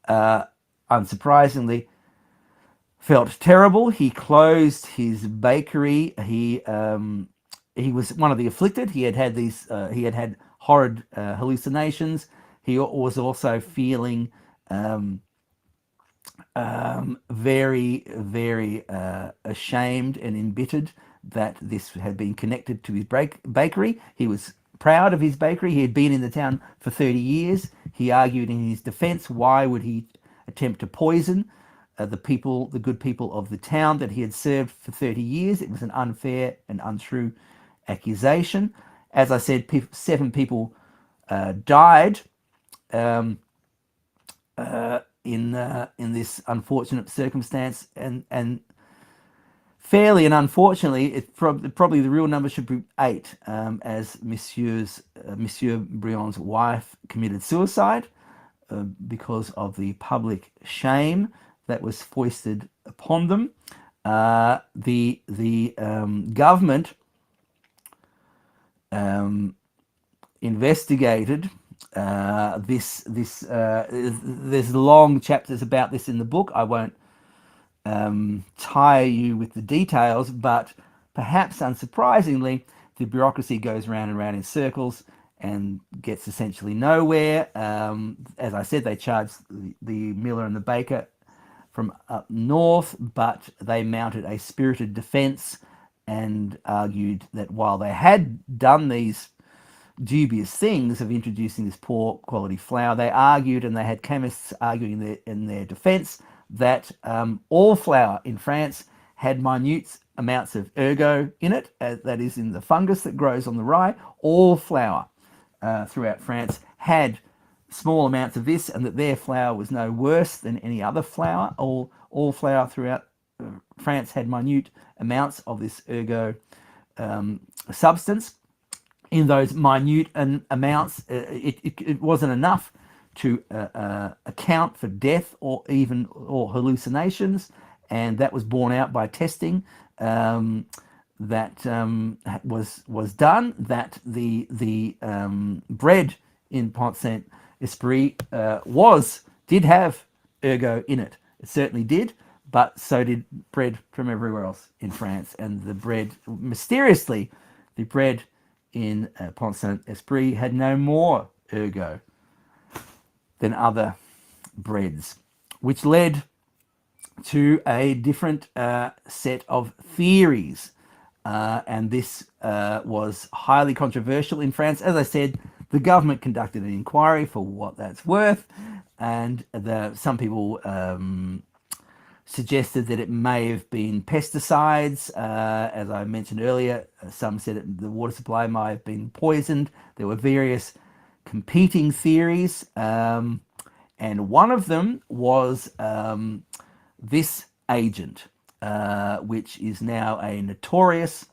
unsurprisingly, felt terrible. He closed his bakery. He was one of the afflicted. He had had horrid hallucinations. He was also feeling very, very ashamed and embittered that this had been connected to his bakery. He was proud of his bakery. He had been in the town for 30 years. He argued in his defense, why would he attempt to poison the good people of the town that he had served for 30 years? It was an unfair and untrue accusation. As I said, 7 people died in this unfortunate circumstance, and fairly and unfortunately, probably the real number should be 8, as Monsieur Briand's wife committed suicide because of the public shame that was foisted upon them. The government investigated this. There's long chapters about this in the book. I won't tire you with the details, but perhaps unsurprisingly, the bureaucracy goes round and round in circles and gets essentially nowhere. As I said, they charged the miller and the baker from up north, but they mounted a spirited defense and argued that while they had done these dubious things of introducing this poor quality flour. They argued, and they had chemists arguing in their defense, that all flour in France had minute amounts of ergot in it, that is in the fungus that grows on the rye. All flour throughout France had small amounts of this, and that their flour was no worse than any other flour. All flour throughout France had minute amounts of this ergot substance. In those minute amounts, it wasn't enough to account for death or hallucinations, and that was borne out by testing that was done. That the bread in Pont Saint Esprit did have ergot in it. It certainly did, but so did bread from everywhere else in France. And the bread, mysteriously, the bread in Pont Saint Esprit had no more ergot than other breads, which led to a different set of theories. And this was highly controversial in France. As I said, the government conducted an inquiry for what that's worth, and some people suggested that it may have been pesticides. As I mentioned earlier, some said the water supply might have been poisoned. There were various competing theories, and one of them was this agent, which is now a notorious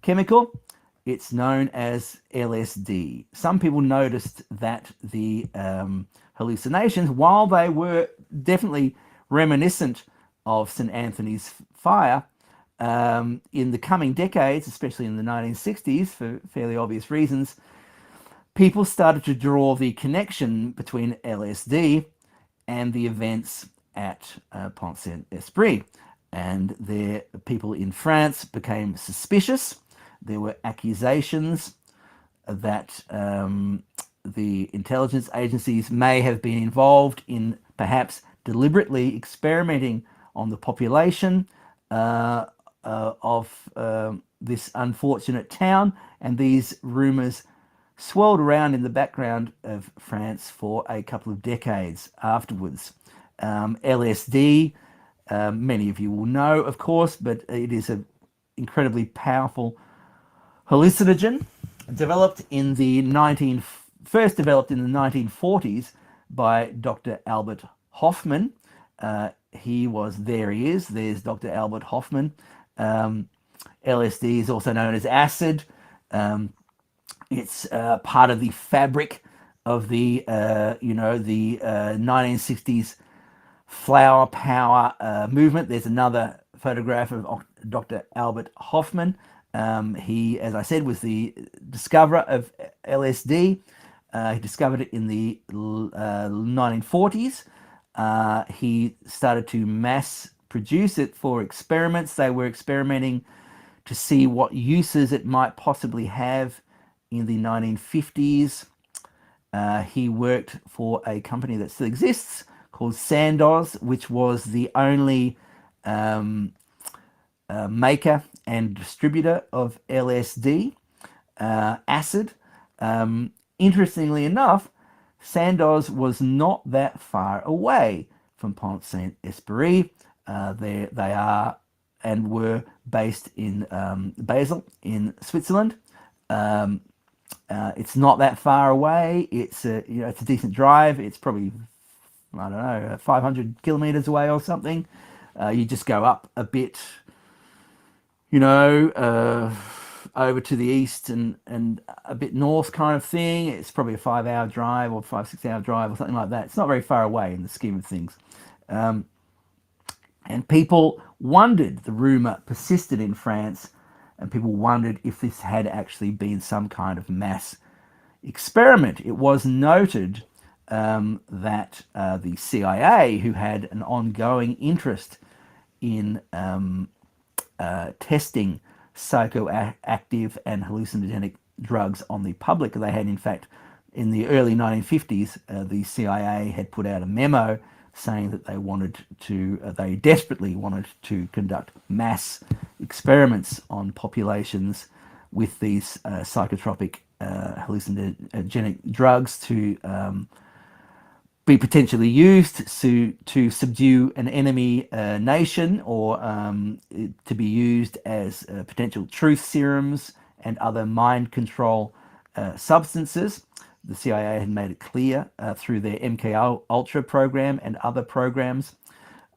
chemical. It's known as LSD. Some people noticed that the hallucinations, while they were definitely reminiscent of St. Anthony's fire, in the coming decades, especially in the 1960s, for fairly obvious reasons, people started to draw the connection between LSD and the events at Pont Saint Esprit. And people in France became suspicious. There were accusations that the intelligence agencies may have been involved in perhaps deliberately experimenting on the population of this unfortunate town. And these rumors swirled around in the background of France for a couple of decades afterwards. LSD, many of you will know, of course, but it is an incredibly powerful hallucinogen, first developed in the 1940s by Dr. Albert Hofmann. There's Dr. Albert Hofmann. LSD is also known as acid. It's part of the fabric of the 1960s flower power movement. There's another photograph of Dr. Albert Hofmann. He, as I said, was the discoverer of LSD. He discovered it in the 1940s. He started to mass produce it for experiments. They were experimenting to see what uses it might possibly have in the 1950s. He worked for a company that still exists called Sandoz, which was the only maker and distributor of LSD acid. Interestingly enough, Sandoz was not that far away from Pont Saint Esprit. They are and were based in Basel in Switzerland. It's not that far away. It's a decent drive. It's probably 500 kilometers away or something. You just go up a bit, over to the east and a bit north kind of thing. It's probably a 5-hour drive or 5-6 hour drive or something like that. It's not very far away in the scheme of things. And people wondered, the rumor persisted in France, and people wondered if this had actually been some kind of mass experiment. It was noted that the CIA, who had an ongoing interest in testing psychoactive and hallucinogenic drugs on the public, they had, in fact, in the early 1950s, the CIA had put out a memo saying that they desperately wanted to conduct mass experiments on populations with these psychotropic hallucinogenic drugs to be potentially used to subdue an enemy nation, or to be used as potential truth serums and other mind control substances. The CIA had made it clear through their MK Ultra program and other programs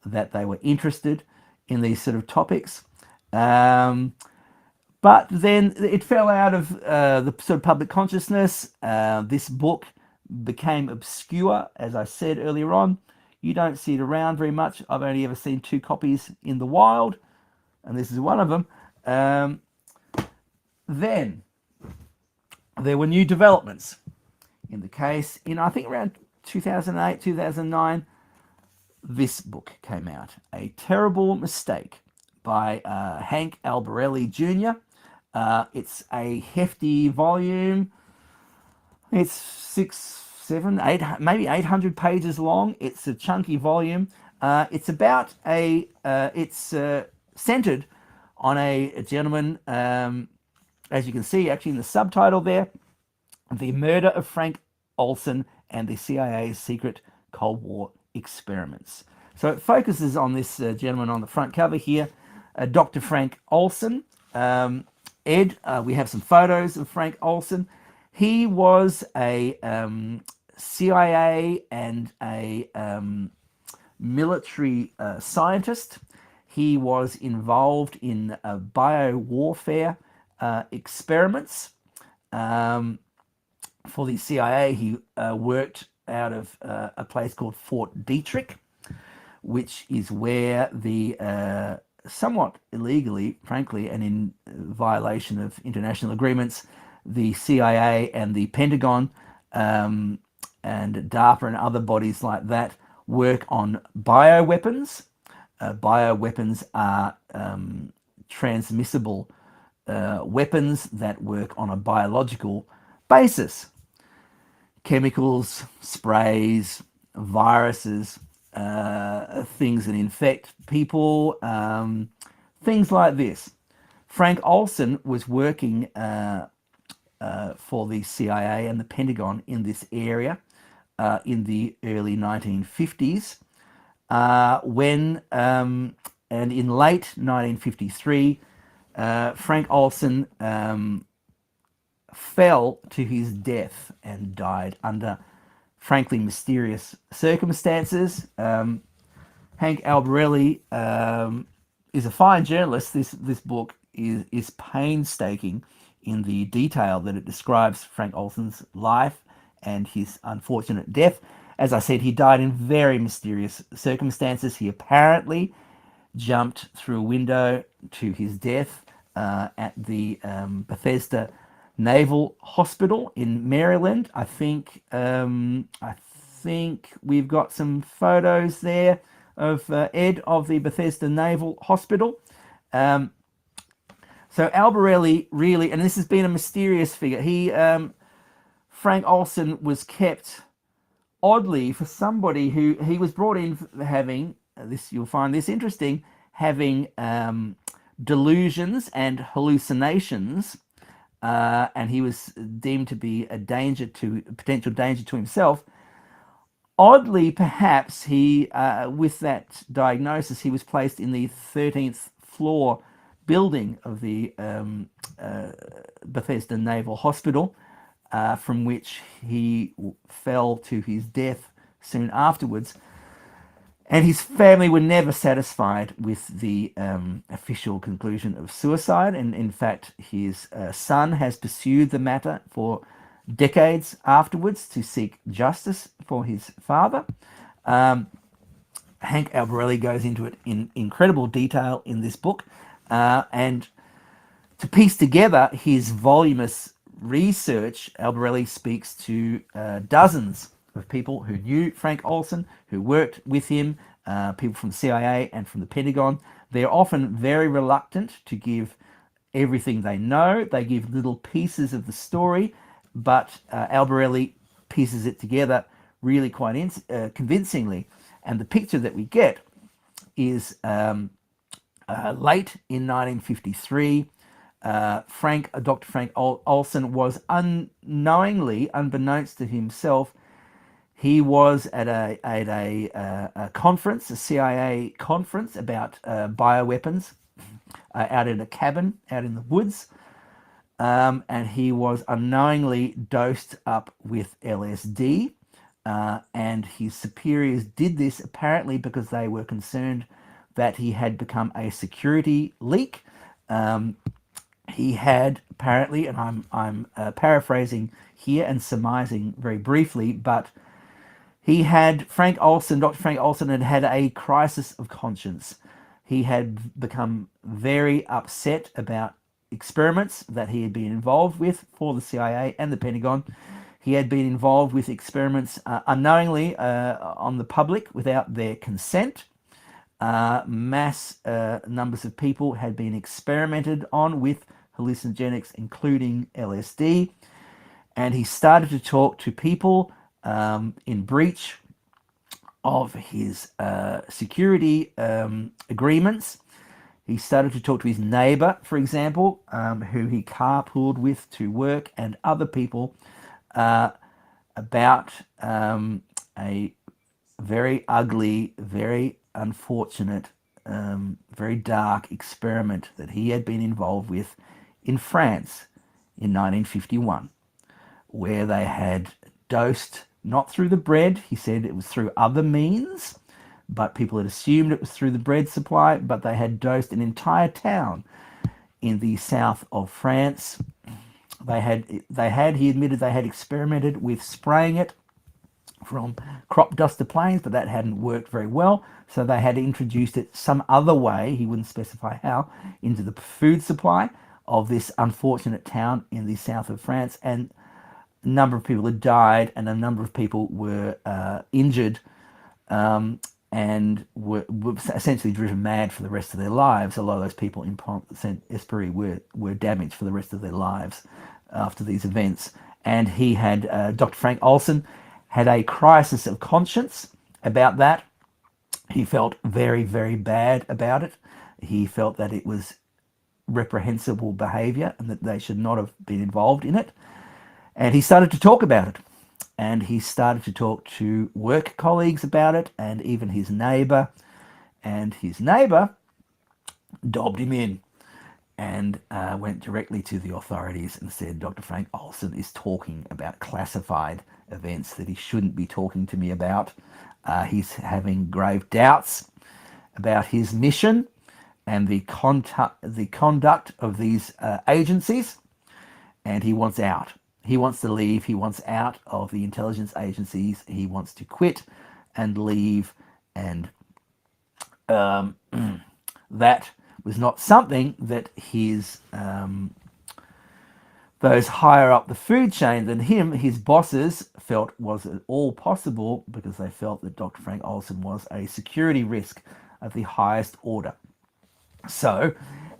that they were interested in these sort of topics. But then it fell out of the sort of public consciousness. This book became obscure, as I said earlier on. You don't see it around very much. I've only ever seen 2 copies in the wild, and this is one of them. Then there were new developments in the case. In, I think, around 2008, 2009, this book came out, A Terrible Mistake by Hank Albarelli Jr. It's a hefty volume. It's 6, 7, 8, maybe 800 pages long. It's a chunky volume. It's about it's centered on a gentleman, as you can see actually in the subtitle there, The Murder of Frank Olson and the CIA's Secret Cold War Experiments. So it focuses on this gentleman on the front cover here, Dr. Frank Olson. Ed, we have some photos of Frank Olson. He was a CIA and a military scientist. He was involved in biowarfare experiments. For the CIA, he worked out of a place called Fort Detrick, which is where the somewhat illegally, frankly, and in violation of international agreements, the CIA and the Pentagon and DARPA and other bodies like that work on bioweapons. Bioweapons are transmissible weapons that work on a biological basis. Chemicals, sprays, viruses, things that infect people, things like this. Frank Olson was working for the CIA and the Pentagon in this area in the early 1950s, when and in late 1953, Frank Olson fell to his death and died under frankly mysterious circumstances. Hank Albarelli is a fine journalist. This book is painstaking in the detail that it describes Frank Olson's life and his unfortunate death. As I said, he died in very mysterious circumstances. He apparently jumped through a window to his death at the Bethesda Naval Hospital in Maryland. I think we've got some photos there of Ed of the Bethesda Naval Hospital. So Albarelli really, and this has been a mysterious figure. Frank Olson was kept oddly for somebody who he was brought in for having this. You'll find this interesting, having delusions and hallucinations. And he was deemed to be a potential danger to himself. Oddly, perhaps he, with that diagnosis, he was placed in the 13th floor building of the Bethesda Naval Hospital, from which he fell to his death soon afterwards. And his family were never satisfied with the official conclusion of suicide. And in fact, his son has pursued the matter for decades afterwards to seek justice for his father. Hank Albarelli goes into it in incredible detail in this book. And to piece together his voluminous research, Albarelli speaks to dozens of people who knew Frank Olson, who worked with him, people from the CIA and from the Pentagon. They're often very reluctant to give everything they know. They give little pieces of the story, but Albarelli pieces it together really quite convincingly. And the picture that we get is late in 1953. Dr. Frank Olson was unknowingly, unbeknownst to himself, he was at a conference, a CIA conference about bioweapons, out in a cabin out in the woods, and he was unknowingly dosed up with LSD. And his superiors did this apparently because they were concerned that he had become a security leak. He had apparently, and I'm paraphrasing here and surmising very briefly, but he had Dr. Frank Olson had had a crisis of conscience. He had become very upset about experiments that he had been involved with for the CIA and the Pentagon. He had been involved with experiments unknowingly on the public without their consent. Mass numbers of people had been experimented on with hallucinogenics, including LSD. And he started to talk to people in breach of his security agreements. He started to talk to his neighbor, for example, who he carpooled with to work, and other people about a very ugly, very unfortunate, very dark experiment that he had been involved with in France in 1951, where they had dosed, not through the bread, he said it was through other means, but people had assumed it was through the bread supply, but they had dosed an entire town in the south of France. He admitted they had experimented with spraying it from crop duster planes, but that hadn't worked very well. So they had introduced it some other way, he wouldn't specify how, into the food supply of this unfortunate town in the south of France. And a number of people had died, and a number of people were injured, and were essentially driven mad for the rest of their lives. A lot of those people in Pont-Saint-Esprit were damaged for the rest of their lives after these events. And he had, Dr. Frank Olson had a crisis of conscience about that. He felt very, very bad about it. He felt that it was reprehensible behavior and that they should not have been involved in it. And he started to talk about it. And he started to talk to work colleagues about it, and even his neighbor. And his neighbor dobbed him in and went directly to the authorities and said, Dr. Frank Olson is talking about classified events that he shouldn't be talking to me about. He's having grave doubts about his mission and the conduct of these agencies, and he wants out. He wants to leave. He wants out of the intelligence agencies. He wants to quit and leave. And that was not something that his those higher up the food chain than him, his bosses, felt was at all possible, because they felt that Dr. Frank Olson was a security risk of the highest order. So,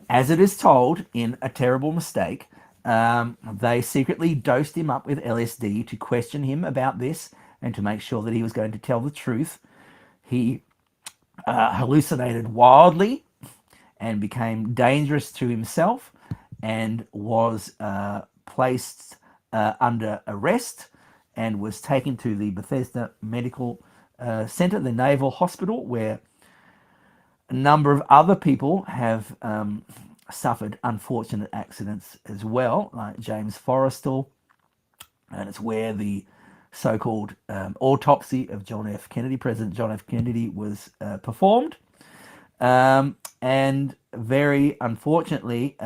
as it is told in A Terrible Mistake, they secretly dosed him up with LSD to question him about this and to make sure that he was going to tell the truth. He hallucinated wildly and became dangerous to himself, and was placed under arrest and was taken to the Bethesda Medical Center, the Naval Hospital, where a number of other people have suffered unfortunate accidents as well, like James Forrestal, and it's where the so-called autopsy of President John F. Kennedy was performed. And very unfortunately,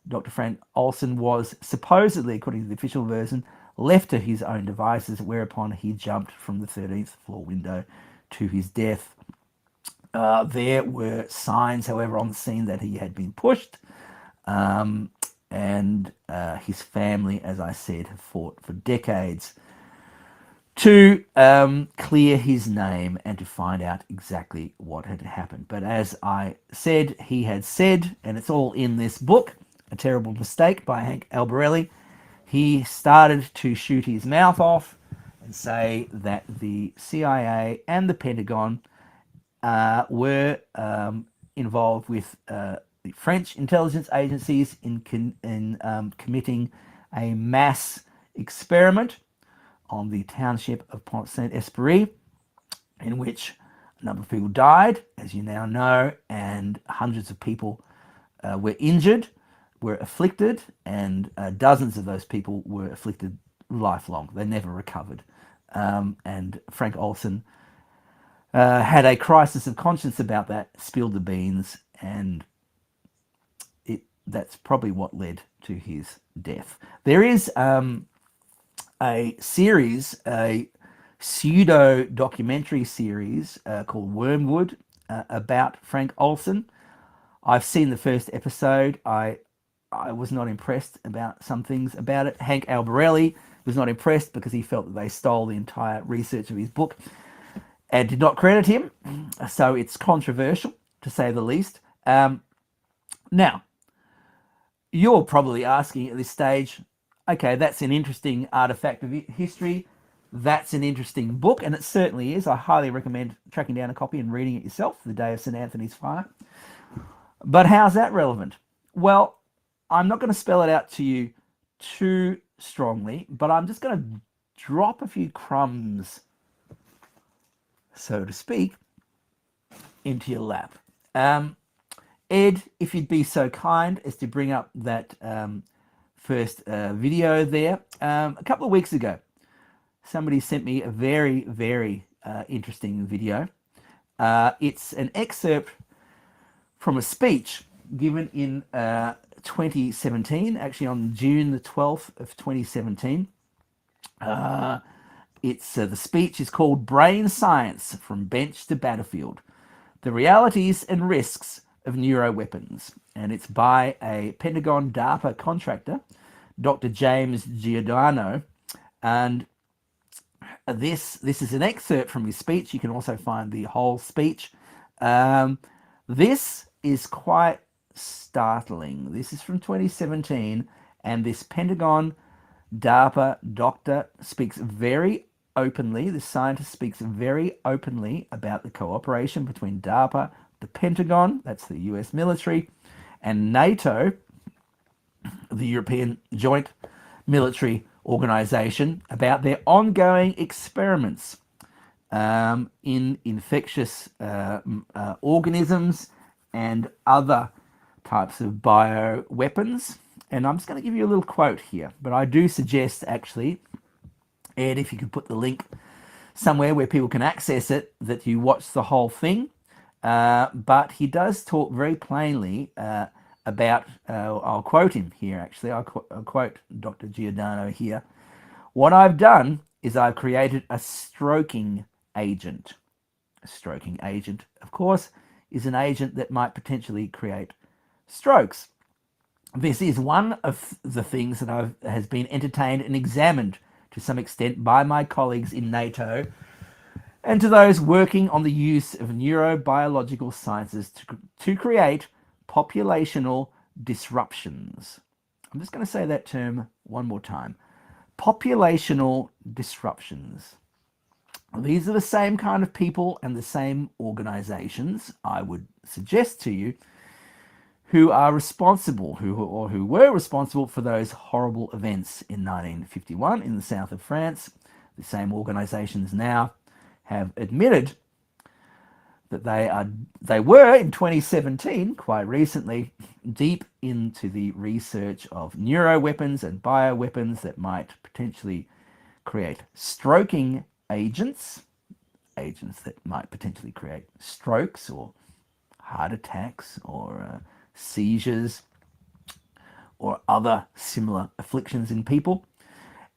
Dr. Frank Olson was supposedly, according to the official version, left to his own devices, whereupon he jumped from the 13th floor window to his death. There were signs, however, on the scene that he had been pushed, and his family, as I said, have fought for decades to clear his name and to find out exactly what had happened. But as I said, he had said, and it's all in this book, A Terrible Mistake by Hank Albarelli, he started to shoot his mouth off and say that the CIA and the Pentagon were involved with the French intelligence agencies in committing a mass experiment on the township of Pont Saint-Esprit, in which a number of people died, as you now know, and hundreds of people were injured, were afflicted, and dozens of those people were afflicted lifelong. They never recovered. And Frank Olsen had a crisis of conscience about that, spilled the beans, and that's probably what led to his death. There is a series, a pseudo-documentary series called Wormwood about Frank Olsen. I've seen the first episode. I was not impressed about some things about it. Hank Albarelli was not impressed because he felt that they stole the entire research of his book and did not credit him. So it's controversial, to say the least. Now, you're probably asking at this stage, okay, that's an interesting artifact of history. That's an interesting book, and it certainly is. I highly recommend tracking down a copy and reading it yourself, The Day of St. Anthony's Fire. But how's that relevant? Well, I'm not going to spell it out to you too strongly, but I'm just going to drop a few crumbs, so to speak, into your lap. Ed, if you'd be so kind as to bring up that first video there. A couple of weeks ago, somebody sent me a very, very interesting video. It's an excerpt from a speech given in 2017, actually on June the 12th of 2017. The speech is called Brain Science from Bench to Battlefield, The Realities and Risks of Neuroweapons. And it's by a Pentagon DARPA contractor, Dr. James Giordano. And this is an excerpt from his speech. You can also find the whole speech. This is quite startling. This is from 2017, and this Pentagon DARPA doctor speaks very openly, the scientist speaks very openly about the cooperation between DARPA, the Pentagon, that's the US military, and NATO, the European Joint Military Organization, about their ongoing experiments in infectious organisms and other types of bioweapons. And I'm just going to give you a little quote here, but I do suggest, actually, Ed, if you could put the link somewhere where people can access it, that you watch the whole thing. But he does talk very plainly about, I'll quote him here, actually. I'll quote Dr. Giordano here. What I've done is I've created a stroking agent. A stroking agent, of course, is an agent that might potentially create strokes. This is one of the things that has been entertained and examined to some extent by my colleagues in NATO and to those working on the use of neurobiological sciences to create populational disruptions. I'm just going to say that term one more time. Populational disruptions. These are the same kind of people and the same organizations, I would suggest to you, who are responsible, who were responsible for those horrible events in 1951 in the south of France. The same organizations now have admitted that they were in 2017, quite recently, deep into the research of neuroweapons and bioweapons that might potentially create stroking agents that might potentially create strokes or heart attacks or seizures or other similar afflictions in people,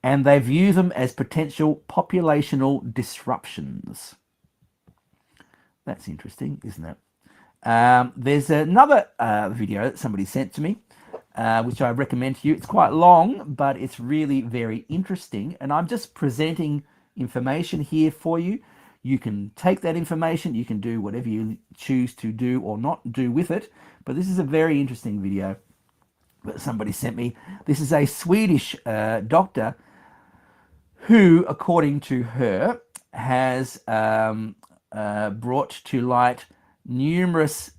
and they view them as potential populational disruptions. That's interesting, isn't it? There's another video that somebody sent to me, which I recommend to you. It's quite long, but it's really very interesting, and I'm just presenting information here for you. You can take that information, you can do whatever you choose to do or not do with it, but this is a very interesting video that somebody sent me. This is a Swedish doctor who, according to her, has brought to light numerous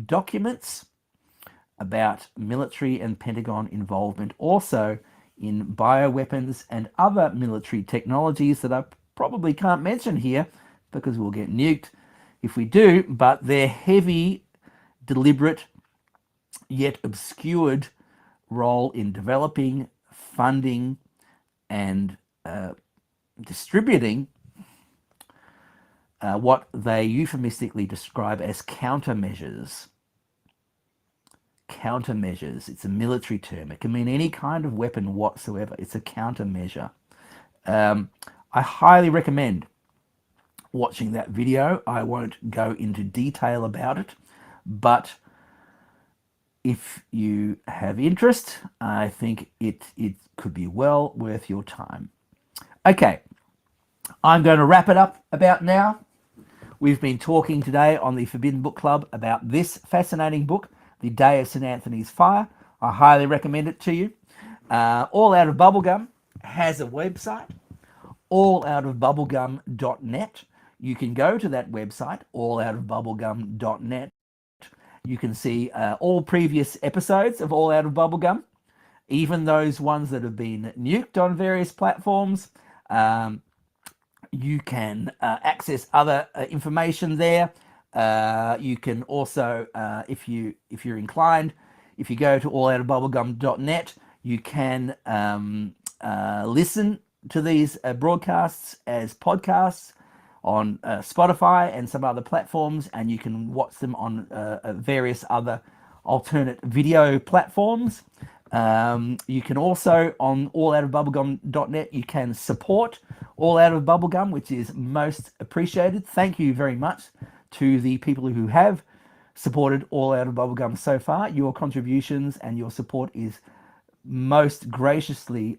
documents about military and Pentagon involvement also in bioweapons and other military technologies that I probably can't mention here because we'll get nuked if we do, but they're heavy, deliberate, yet obscured role in developing, funding, and distributing what they euphemistically describe as countermeasures. Countermeasures. It's a military term. It can mean any kind of weapon whatsoever. It's a countermeasure. I highly recommend watching that video. I won't go into detail about it, but if you have interest, I think it could be well worth your time. Okay, I'm going to wrap it up about now. We've been talking today on the Forbidden Book Club about this fascinating book, The Day of St. Anthony's Fire. I highly recommend it to you. All Out of Bubblegum has a website, alloutofbubblegum.net. You can go to that website, alloutofbubblegum.net. You can see all previous episodes of All Out of Bubblegum, even those ones that have been nuked on various platforms. You can access other information there. You can also, if you're inclined, if you go to alloutofbubblegum.net, you can listen to these broadcasts as podcasts on Spotify and some other platforms, and you can watch them on various other alternate video platforms. You can also, on alloutofbubblegum.net, you can support All Out of Bubblegum, which is most appreciated. Thank you very much to the people who have supported All Out of Bubblegum so far. Your contributions and your support is most graciously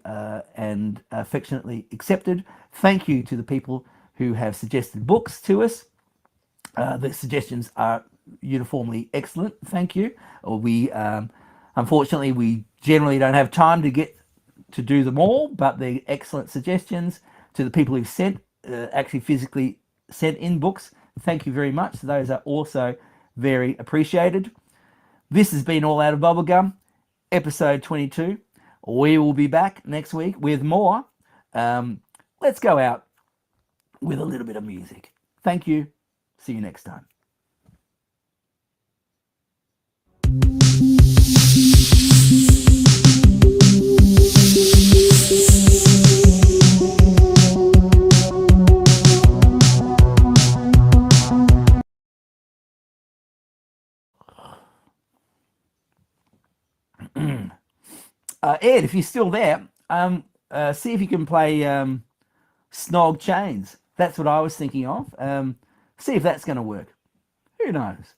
and affectionately accepted. Thank you to the people who have suggested books to us. The suggestions are uniformly excellent. Thank you. Unfortunately, we generally don't have time to get to do them all, but they're excellent suggestions. To the people who've sent, actually physically sent in books, thank you very much. Those are also very appreciated. This has been All Out of Bubblegum, episode 22. We will be back next week with more. Let's go out with a little bit of music. Thank you. See you next time. Ed, if you're still there, see if you can play Snog Chains. That's what I was thinking of. See if that's going to work. Who knows?